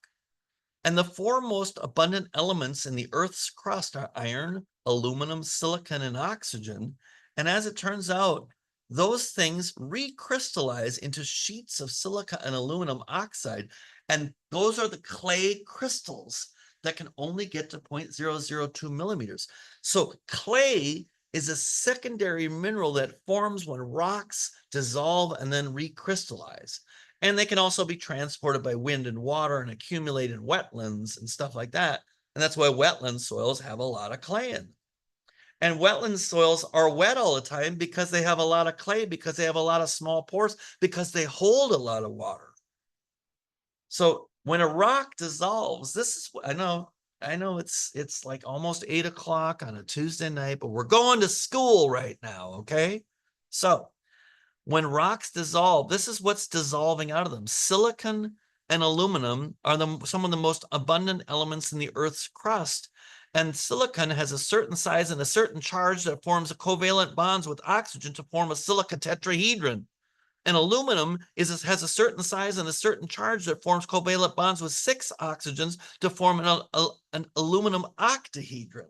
S2: And the four most abundant elements in the Earth's crust are iron, aluminum, silicon, and oxygen. And as it turns out, those things recrystallize into sheets of silica and aluminum oxide. And those are the clay crystals that can only get to 0.002 millimeters. So clay is a secondary mineral that forms when rocks dissolve and then recrystallize. And they can also be transported by wind and water and accumulate in wetlands and stuff like that. And that's why wetland soils have a lot of clay in them. And wetland soils are wet all the time because they have a lot of clay, because they have a lot of small pores, because they hold a lot of water. So when a rock dissolves, this is what I know it's like almost 8 o'clock on a Tuesday night, but we're going to school right now, okay? So when rocks dissolve, this is what's dissolving out of them. Silicon and aluminum are some of the most abundant elements in the Earth's crust. And silicon has a certain size and a certain charge that forms a covalent bonds with oxygen to form a silica tetrahedron. And aluminum has a certain size and a certain charge that forms covalent bonds with 6 oxygens to form an aluminum octahedron.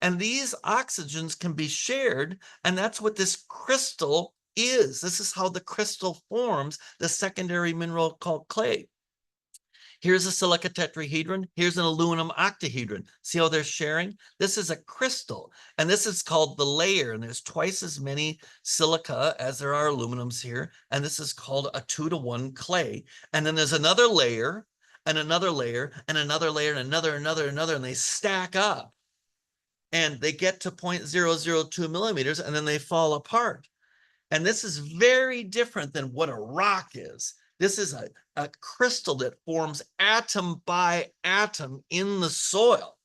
S2: And these oxygens can be shared, and that's what this crystal is. This is how the crystal forms the secondary mineral called clay. Here's a silica tetrahedron. Here's an aluminum octahedron. See how they're sharing? This is a crystal, and this is called the layer, and there's twice as many silica as there are aluminums here, and this is called a 2-to-1 clay. And then there's another layer, and another layer, and another layer, and another, and they stack up. And they get to 0.002 millimeters, and then they fall apart. And this is very different than what a rock is. This is a crystal that forms atom by atom in the soil.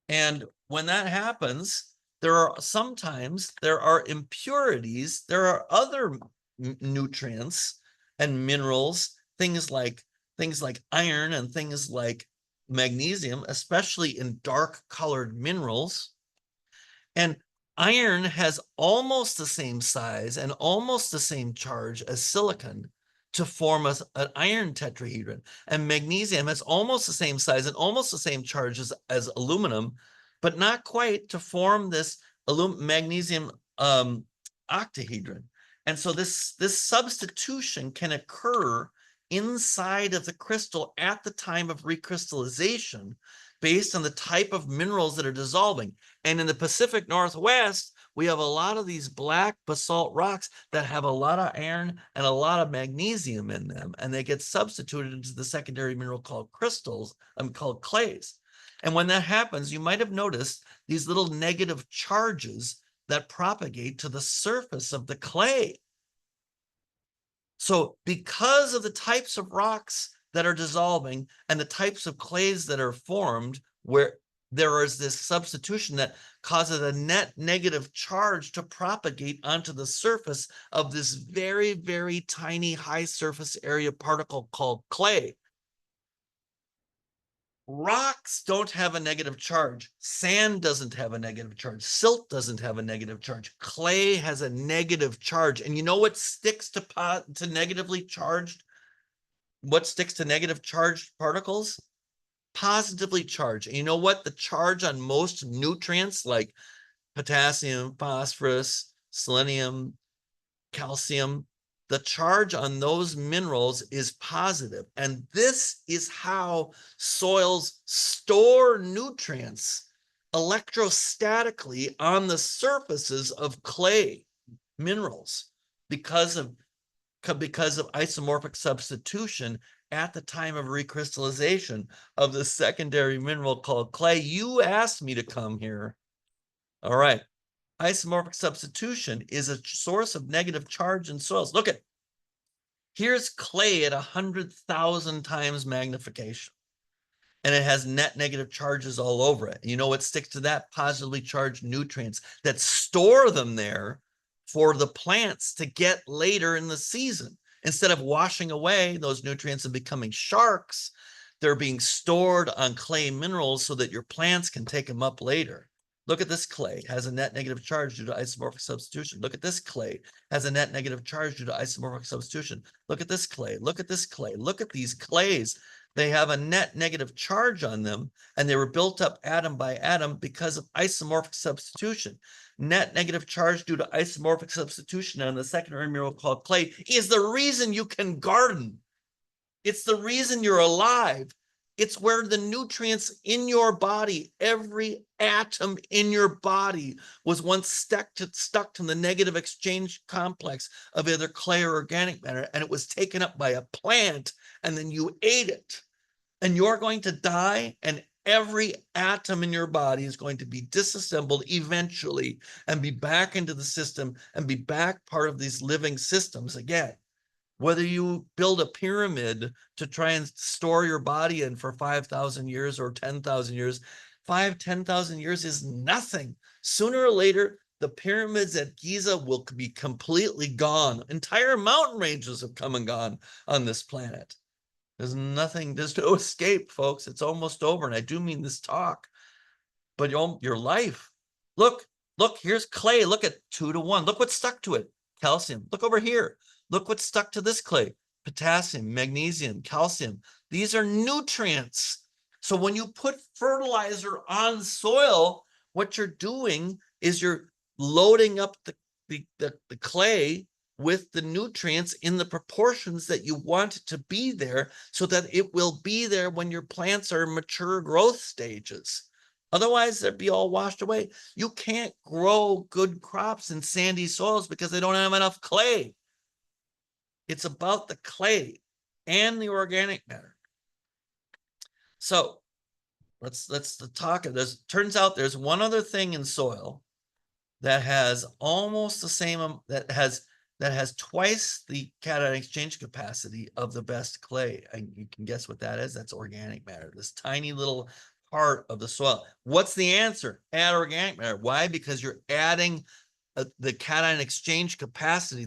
S2: And when that happens, sometimes there are impurities, there are other nutrients and minerals, things like iron and things like magnesium, especially in dark colored minerals. And iron has almost the same size and almost the same charge as silicon to form an iron tetrahedron. And magnesium has almost the same size and almost the same charge as aluminum, but not quite to form this magnesium octahedron. And so this substitution can occur inside of the crystal at the time of recrystallization based on the type of minerals that are dissolving. And in the Pacific Northwest, we have a lot of these black basalt rocks that have a lot of iron and a lot of magnesium in them, and they get substituted into the secondary mineral called called clays. And when that happens, you might have noticed these little negative charges that propagate to the surface of the clay. So because of the types of rocks that are dissolving and the types of clays that are formed, where there is this substitution that causes a net negative charge to propagate onto the surface of this very, very tiny high surface area particle called clay. Rocks don't have a negative charge. Sand doesn't have a negative charge. Silt doesn't have a negative charge. Clay has a negative charge. And you know what sticks to negatively charged? What sticks to negative charged particles? Positively charged. And you know what? The charge on most nutrients like potassium, phosphorus, selenium, calcium, the charge on those minerals is positive. And this is how soils store nutrients electrostatically on the surfaces of clay minerals because of isomorphic substitution at the time of recrystallization of the secondary mineral called clay. You asked me to come here. All right. Isomorphic substitution is a source of negative charge in soils. Look at, here's clay at 100,000 times magnification, and it has net negative charges all over it. You know what sticks to that? Positively charged nutrients that store them there for the plants to get later in the season. Instead of washing away those nutrients and becoming sharks, they're being stored on clay minerals so that your plants can take them up later. Look at this clay, has a net negative charge due to isomorphic substitution. Look at this clay, has a net negative charge due to isomorphic substitution. Look at this clay, look at this clay, look at these clays. They have a net negative charge on them, and they were built up atom by atom because of isomorphic substitution. Net negative charge due to isomorphic substitution on the secondary mineral called clay is the reason you can garden. It's the reason you're alive. It's where the nutrients in your body, every atom in your body was once stuck to the negative exchange complex of either clay or organic matter, and it was taken up by a plant, and then you ate it. And you're going to die, and every atom in your body is going to be disassembled eventually and be back into the system and be back part of these living systems again. Whether you build a pyramid to try and store your body in for 5,000 years or 10,000 years, 10,000 years is nothing. Sooner or later, the pyramids at Giza will be completely gone. Entire mountain ranges have come and gone on this planet. There's nothing, there's no escape, folks. It's almost over. And I do mean this talk, but your life. Look, here's clay. Look at 2 to 1. Look what's stuck to it. Calcium. Look over here. Look what's stuck to this clay. Potassium, magnesium, calcium. These are nutrients. So when you put fertilizer on soil, what you're doing is you're loading up the clay with the nutrients in the proportions that you want it to be there, so that it will be there when your plants are in mature growth stages. Otherwise, they'd be all washed away. You can't grow good crops in sandy soils because they don't have enough clay. It's about the clay and the organic matter. So let's talk. Turns out there's one other thing in soil that has almost the same, that has twice the cation exchange capacity of the best clay. And you can guess what that is. That's organic matter, this tiny little part of the soil. What's the answer? Add organic matter. Why? Because you're adding the cation exchange capacity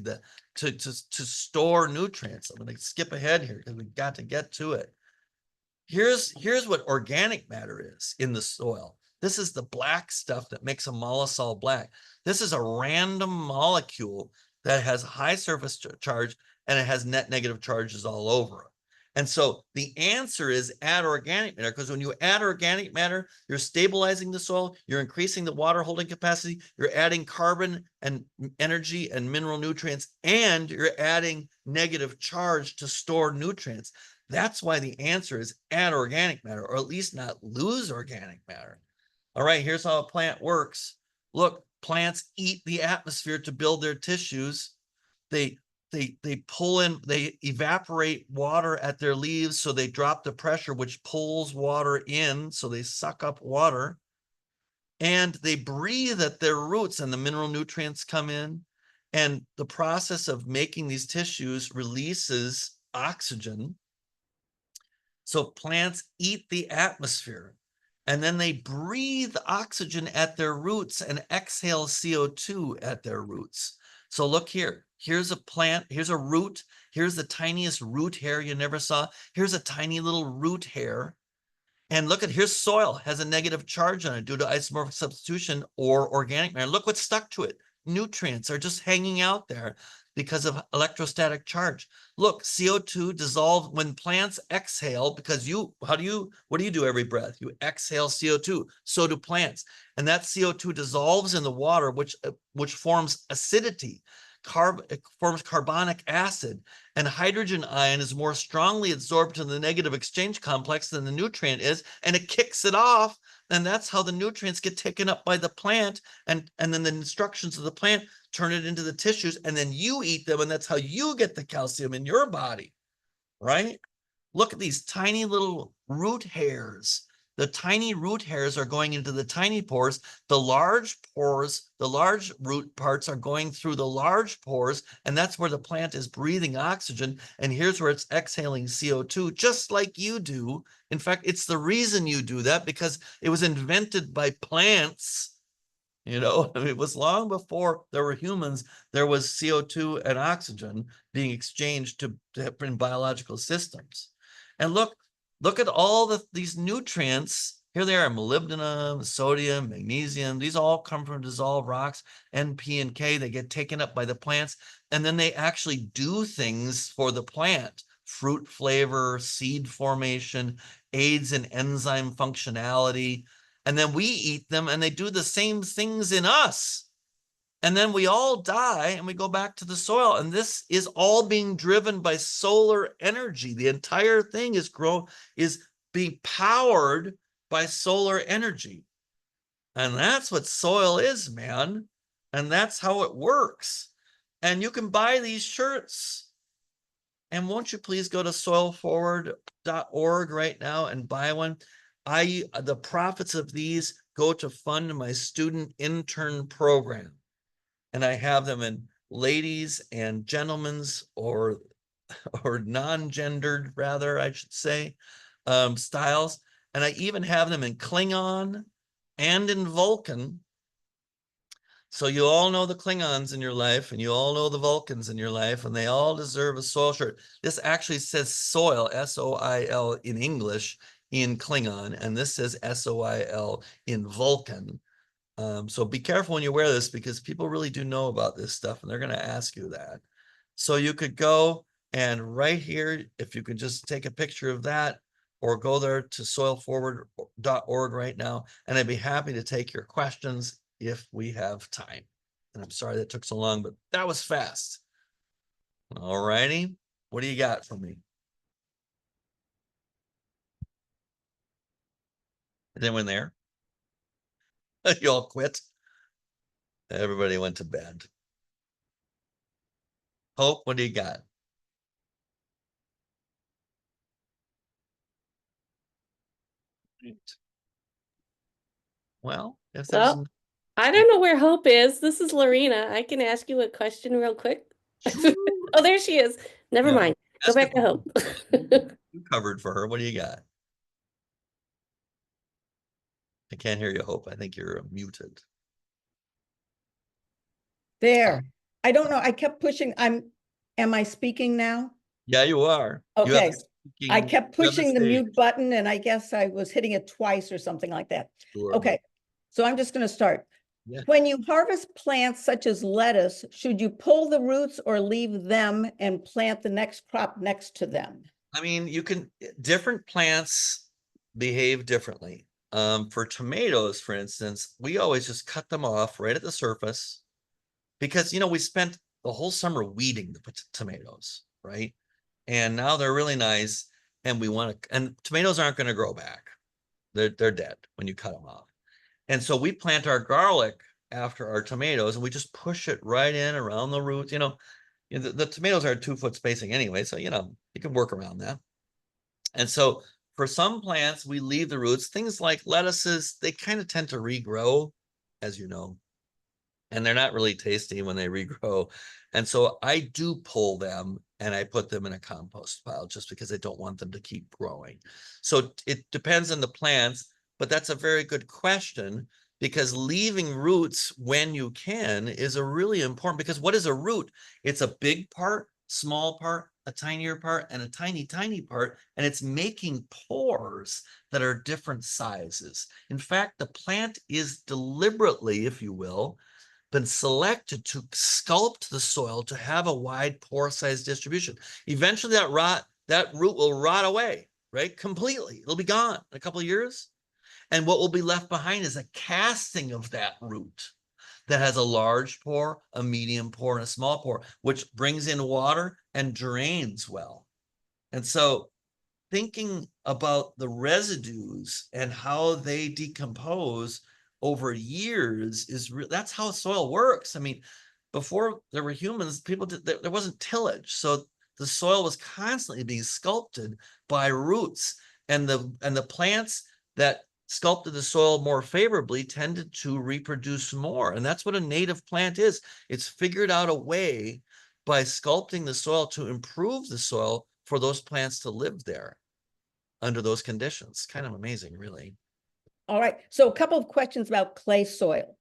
S2: to store nutrients. I'm going to skip ahead here because we've got to get to it. Here's what organic matter is in the soil. This is the black stuff that makes a mollisol black. This is a random molecule that has high surface charge, and it has net negative charges all over it. And so the answer is add organic matter, because when you add organic matter, you're stabilizing the soil, you're increasing the water holding capacity, you're adding carbon and energy and mineral nutrients, and you're adding negative charge to store nutrients. That's why the answer is add organic matter, or at least not lose organic matter. All right, here's how a plant works. Look, plants eat the atmosphere to build their tissues. They pull in, they evaporate water at their leaves, so they drop the pressure, which pulls water in, so they suck up water. And they breathe at their roots, and the mineral nutrients come in. And the process of making these tissues releases oxygen. So plants eat the atmosphere, and then they breathe oxygen at their roots and exhale CO2 at their roots. So look here, here's a plant, here's a root, here's the tiniest root hair you never saw. Here's a tiny little root hair. And look at, here's soil, has a negative charge on it due to isomorphic substitution or organic matter. Look what's stuck to it. Nutrients are just hanging out there because of electrostatic charge. Look, CO2 dissolves when plants exhale, because what do you do every breath? You exhale CO2, so do plants. And that CO2 dissolves in the water, which forms acidity. it forms carbonic acid, and hydrogen ion is more strongly absorbed to the negative exchange complex than the nutrient is, and it kicks it off. And that's how the nutrients get taken up by the plant, and then the instructions of the plant turn it into the tissues, and then you eat them, and that's how you get the calcium in your body, right? Look at these tiny little root hairs. The tiny root hairs are going into the tiny pores. The large pores, the large root parts are going through the large pores, and that's where the plant is breathing oxygen. And here's where it's exhaling CO2, just like you do. In fact, it's the reason you do that, because it was invented by plants. You know, it was long before there were humans, there was CO2 and oxygen being exchanged in biological systems. And look at all these nutrients. Here they are: molybdenum, sodium, magnesium. These all come from dissolved rocks, N, P, and K. They get taken up by the plants, and then they actually do things for the plant: fruit flavor, seed formation, aids in enzyme functionality. And then we eat them, and they do the same things in us. And then we all die, and we go back to the soil. And this is all being driven by solar energy. The entire thing is being powered by solar energy. And that's what soil is, man. And that's how it works. And you can buy these shirts. And won't you please go to soilforward.org right now and buy one? The profits of these go to fund my student intern program. And I have them in ladies and gentlemen's, or non-gendered, rather, I should say, styles. And I even have them in Klingon and in Vulcan. So you all know the Klingons in your life, and you all know the Vulcans in your life, and they all deserve a soil shirt. This actually says soil, S-O-I-L, in English, in Klingon, and this says SOIL in Vulcan. So be careful when you wear this, because people really do know about this stuff, and they're going to ask you that. So you could go, and right here, if you could just take a picture of that, or go there to soilforward.org right now, and I'd be happy to take your questions if we have time. And I'm sorry that took so long, but that was fast. All righty. What do you got for me? Is anyone there? You all quit? Everybody went to bed. Hope, what do you got? Well, if there's
S3: Well, I don't know where Hope is. This is Lorena. I can ask you a question real quick. Oh, there she is. Never mind. Go back to Hope.
S2: You covered for her. What do you got? I can't hear you, Hope. I think you're muted.
S1: There. I don't know. I kept pushing. Am I speaking now?
S2: Yeah, you are.
S1: Okay. I kept
S2: you have
S1: pushing the
S2: stage.
S1: mute button, and I guess I was hitting it twice or something like that.
S2: Sure.
S1: Okay. So I'm just going to start.
S2: Yeah.
S1: When you harvest plants such as lettuce, should you pull the roots or leave them and plant the next crop next to them?
S2: I mean, different plants behave differently. For tomatoes, for instance, we always just cut them off right at the surface, because, we spent the whole summer weeding the tomatoes, right? And now they're really nice, and and tomatoes aren't going to grow back. They're dead when you cut them off. And so we plant our garlic after our tomatoes, and we just push it right in around the roots. The tomatoes are 2-foot spacing anyway, so you can work around that. And so for some plants, we leave the roots. Things like lettuces, they kind of tend to regrow, as you know, and they're not really tasty when they regrow. And so I do pull them, and I put them in a compost pile, just because I don't want them to keep growing. So it depends on the plants, but that's a very good question, because leaving roots when you can is a really important, because what is a root? It's a big part, small part, a tinier part, and a tiny, tiny part, and it's making pores that are different sizes. In fact, the plant is deliberately, if you will, been selected to sculpt the soil to have a wide pore size distribution. Eventually that root will rot away, right? Completely. It'll be gone in a couple of years. And what will be left behind is a casting of that root. that has a large pore, a medium pore, and a small pore, which brings in water and drains well. And so thinking about the residues and how they decompose over years is that's how soil works. I mean, before there were humans, people there wasn't tillage, so the soil was constantly being sculpted by roots, and the plants that sculpted the soil more favorably tended to reproduce more. And that's what a native plant is. It's figured out a way by sculpting the soil to improve the soil for those plants to live there under those conditions. Kind of amazing, really.
S1: All right. So a couple of questions about clay soil.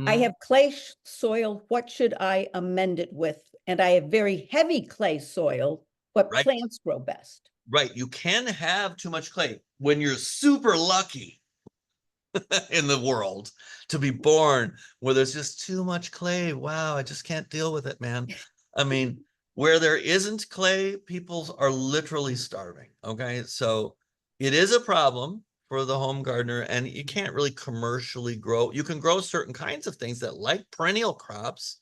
S1: I have clay soil. What should I amend it with? And I have very heavy clay soil. What
S2: Right.
S1: plants grow best?
S2: Right. You can have too much clay when you're super lucky in the world to be born where there's just too much clay. Wow, I just can't deal with it, man. I mean, where there isn't clay, people are literally starving. Okay. So it is a problem for the home gardener, and you can't really commercially grow. You can grow certain kinds of things that, like perennial crops,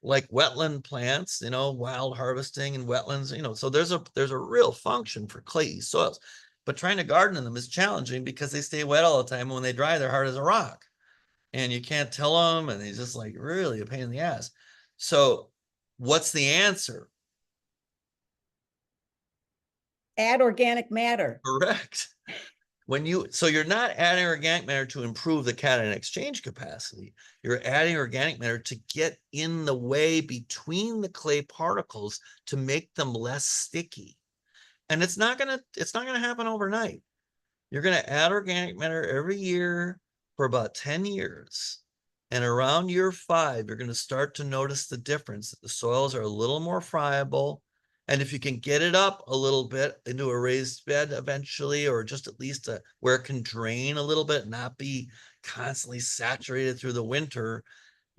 S2: like wetland plants, wild harvesting and wetlands, so there's a real function for clayey soils. But trying to garden in them is challenging because they stay wet all the time. And when they dry, they're hard as a rock. And you can't till them, and it's just like really a pain in the ass. So what's the answer?
S1: Add organic matter.
S2: Correct. So you're not adding organic matter to improve the cation exchange capacity. You're adding organic matter to get in the way between the clay particles to make them less sticky. And it's not gonna happen overnight. You're gonna add organic matter every year for about 10 years. And around year 5, you're gonna start to notice the difference. The soils are a little more friable. And if you can get it up a little bit into a raised bed eventually, or just at least where it can drain a little bit, not be constantly saturated through the winter,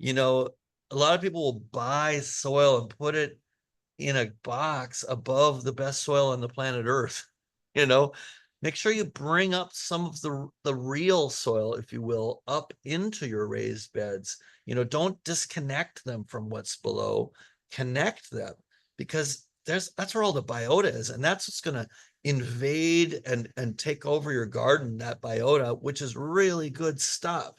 S2: a lot of people will buy soil and put it in a box above the best soil on the planet Earth. Make sure you bring up some of the real soil, if you will, up into your raised beds. Don't disconnect them from what's below. Connect them, because that's where all the biota is, and that's what's going to invade and take over your garden, that biota, which is really good stuff.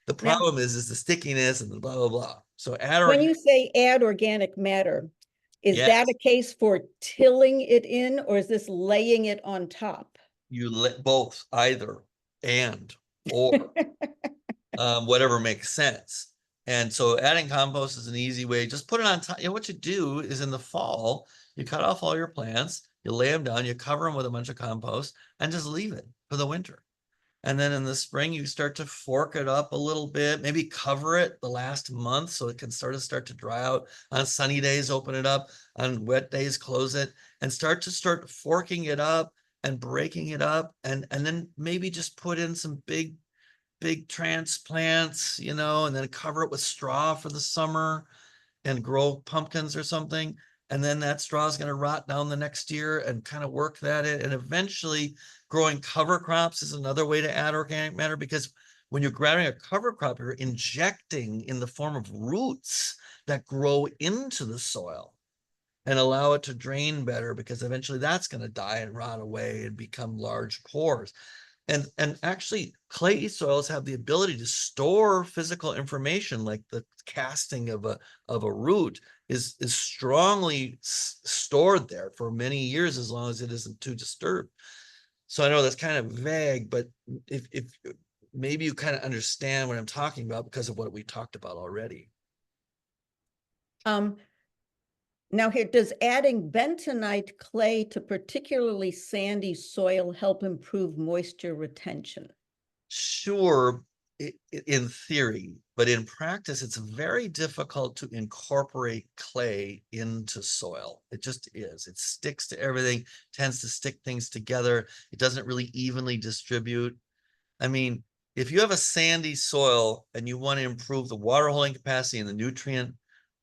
S2: The problem is the stickiness and the blah blah blah. So
S1: when you say add organic matter, is that a case for tilling it in, or is this laying it on top?
S2: You let both, either and or whatever makes sense. And so adding compost is an easy way. Just put it on top. What you do is in the fall, you cut off all your plants, you lay them down, you cover them with a bunch of compost, and just leave it for the winter. And then in the spring, you start to fork it up a little bit, maybe cover it the last month so it can start to dry out. On sunny days, open it up. On wet days, close it, and start forking it up and breaking it up. And then maybe just put in some big transplants, and then cover it with straw for the summer and grow pumpkins or something. And then that straw is going to rot down the next year, and kind of work that in. And eventually growing cover crops is another way to add organic matter, because when you're growing a cover crop, you're injecting in the form of roots that grow into the soil and allow it to drain better, because eventually that's going to die and rot away and become large pores. And actually, clayey soils have the ability to store physical information, like the casting of a root is strongly stored there for many years, as long as it isn't too disturbed. So I know that's kind of vague, but if maybe you kind of understand what I'm talking about because of what we talked about already.
S1: Now here, does adding bentonite clay to particularly sandy soil help improve moisture retention?
S2: Sure, in theory, but in practice, it's very difficult to incorporate clay into soil. It just is. It sticks to everything, tends to stick things together. It doesn't really evenly distribute. I mean, if you have a sandy soil and you want to improve the water holding capacity and the nutrient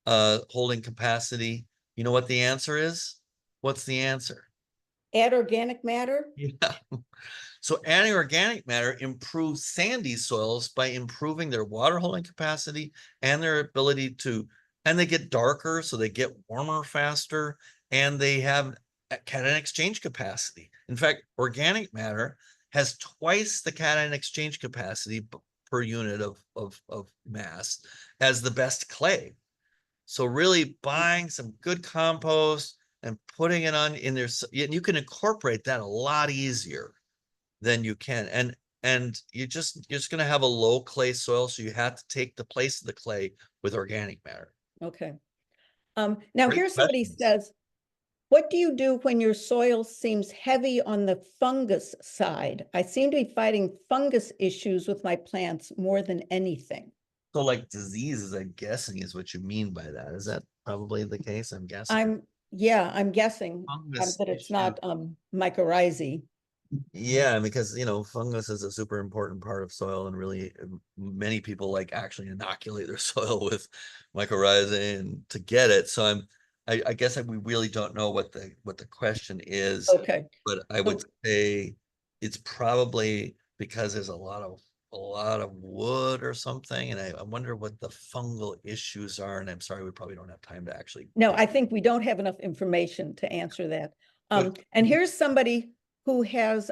S2: holding capacity, you know what the answer is? What's the answer?
S1: add organic matter?
S2: Yeah. So adding organic matter improves sandy soils by improving their water holding capacity and their ability to, and they get darker, so they get warmer faster, and they have cation exchange capacity. In fact, organic matter has twice the cation exchange capacity per unit of mass as the best clay. So really buying some good compost and putting it on in there, you can incorporate that a lot easier than you can. And you're just going to have a low clay soil, so you have to take the place of the clay with organic matter.
S1: Okay. Now
S2: Great
S1: here somebody
S2: questions.
S1: says, what do you do when your soil seems heavy on the fungus side? I seem to be fighting fungus issues with my plants more than anything.
S2: So like diseases, I'm guessing, is what you mean by that. Is that probably the case? I'm guessing.
S1: I'm guessing
S2: Fungus
S1: that it's
S2: issue.
S1: not mycorrhizae.
S2: Yeah, because fungus is a super important part of soil, and really many people like actually inoculate their soil with mycorrhizae and to get it. So I guess we really don't know what the question is,
S1: Okay.
S2: but I would say it's probably because there's a lot of wood or something, and I wonder what the fungal issues are. And I'm sorry, we probably don't have time to actually.
S1: No, I think we don't have enough information to answer that. And here's somebody who has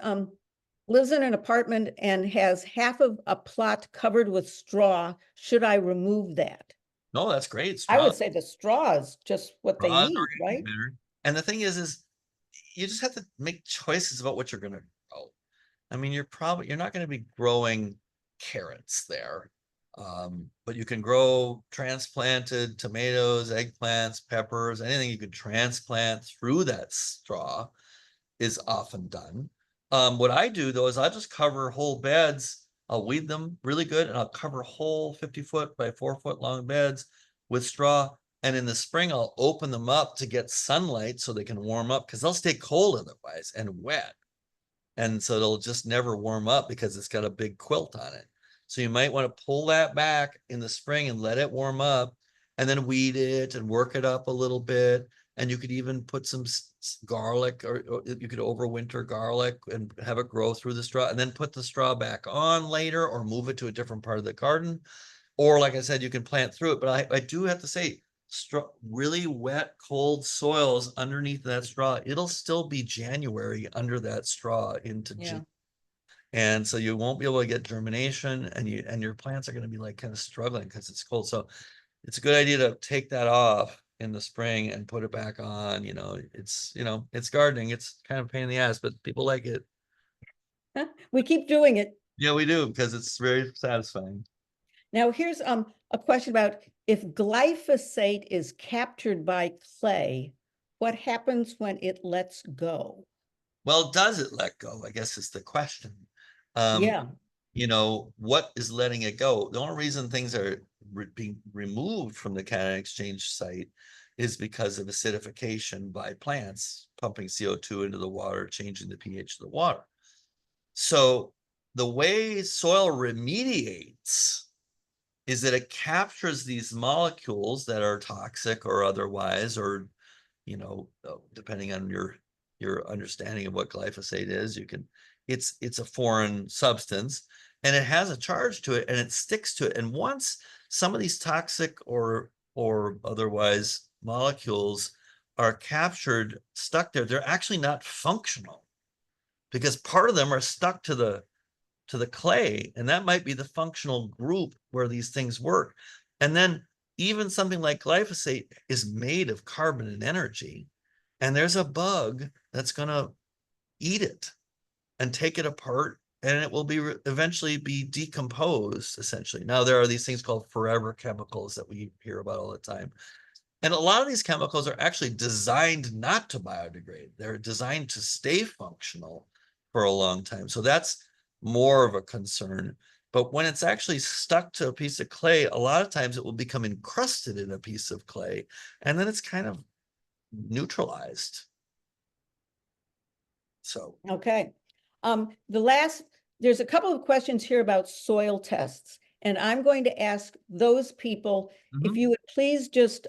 S1: lives in an apartment and has half of a plot covered with straw. Should I remove that?
S2: No, that's great.
S1: I would say the straw is just what they
S2: Straws
S1: need,
S2: are
S1: right?
S2: matter. And the thing is you just have to make choices about what you're going to grow. I mean, you're not going to be growing carrots there. But you can grow transplanted tomatoes, eggplants, peppers, anything you could transplant through that straw is often done. What I do though is I just cover whole beds. I'll weed them really good, and I'll cover whole 50-foot by 4-foot long beds with straw. And in the spring, I'll open them up to get sunlight so they can warm up, because they'll stay cold otherwise and wet. And so they'll just never warm up because it's got a big quilt on it. So you might want to pull that back in the spring and let it warm up, and then weed it and work it up a little bit. And you could even put some garlic, or you could overwinter garlic and have it grow through the straw, and then put the straw back on later, or move it to a different part of the garden. Or like I said, you can plant through it. But I do have to say, straw, really wet, cold soils underneath that straw, it'll still be January under that straw into June. And so you won't be able to get germination, and your plants are going to be like kind of struggling because it's cold. So it's a good idea to take that off in the spring and put it back on. It's gardening. It's kind of a pain in the ass, but people like it.
S1: We keep doing it.
S2: Yeah, we do, because it's very satisfying.
S1: Now here's a question about, if glyphosate is captured by clay, what happens when it lets go?
S2: Well, does it let go, I guess is the question.
S1: Yeah.
S2: What is letting it go? The only reason things are being removed from the cation exchange site is because of acidification by plants pumping CO2 into the water, changing the pH of the water. So the way soil remediates is that it captures these molecules that are toxic or otherwise, or depending on your understanding of what glyphosate is, it's a foreign substance, and it has a charge to it, and it sticks to it. And once some of these toxic or otherwise molecules are captured, stuck there, they're actually not functional, because part of them are stuck to the clay, and that might be the functional group where these things work. And then even something like glyphosate is made of carbon and energy, and there's a bug that's going to eat it and take it apart, and it will eventually be decomposed, essentially. Now, there are these things called forever chemicals that we hear about all the time. And a lot of these chemicals are actually designed not to biodegrade. They're designed to stay functional for a long time. So that's more of a concern. But when it's actually stuck to a piece of clay, a lot of times it will become encrusted in a piece of clay, and then it's kind of neutralized. So,
S1: okay. There's a couple of questions here about soil tests, and I'm going to ask those people, if you would please just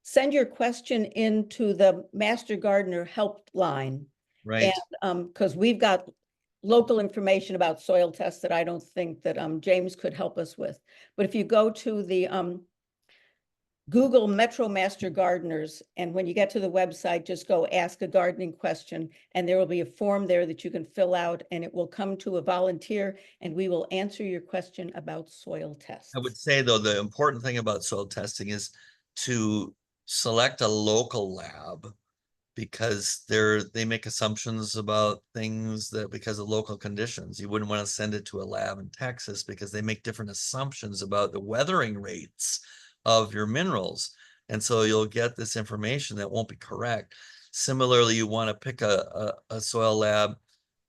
S1: send your question into the Master Gardener helpline,
S2: Right.
S1: Because we've got local information about soil tests that I don't think that James could help us with. But if you go to the Google Metro Master Gardeners, and when you get to the website, just go ask a gardening question, and there will be a form there that you can fill out, and it will come to a volunteer, and we will answer your question about soil tests.
S2: I would say, though, the important thing about soil testing is to select a local lab, because they make assumptions about things that because of local conditions. You wouldn't want to send it to a lab in Texas because they make different assumptions about the weathering rates of your minerals. And so you'll get this information that won't be correct. Similarly, you want to pick a soil lab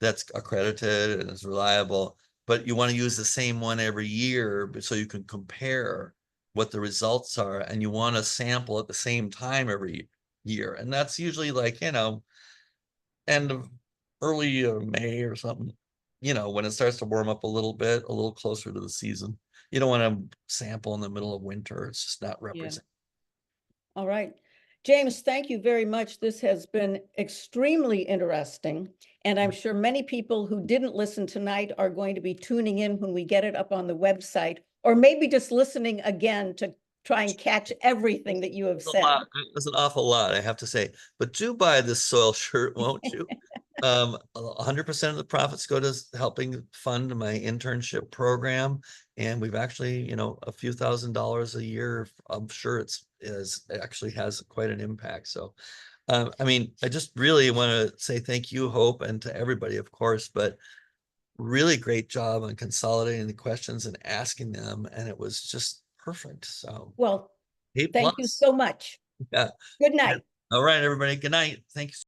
S2: that's accredited and is reliable, but you want to use the same one every year so you can compare what the results are, and you want to sample at the same time every year. And that's usually like, end of early May or something, when it starts to warm up a little bit, a little closer to the season. You don't want to sample in the middle of winter. It's just not representative.
S1: All right. James, thank you very much. This has been extremely interesting. And I'm sure many people who didn't listen tonight are going to be tuning in when we get it up on the website, or maybe just listening again to try and catch everything that you have said.
S2: It's an awful lot, I have to say. But do buy this soil shirt, won't you? 100% of the profits go to helping fund my internship program. And we've actually, a few $1,000s a year. I'm sure it actually has quite an impact. So, I just really want to say thank you, Hope, and to everybody, of course, but really great job on consolidating the questions and asking them. And it was just perfect. So,
S1: well,
S2: A+.
S1: thank you so much.
S2: Yeah.
S1: Good night.
S2: All right, everybody. Good night. Thanks.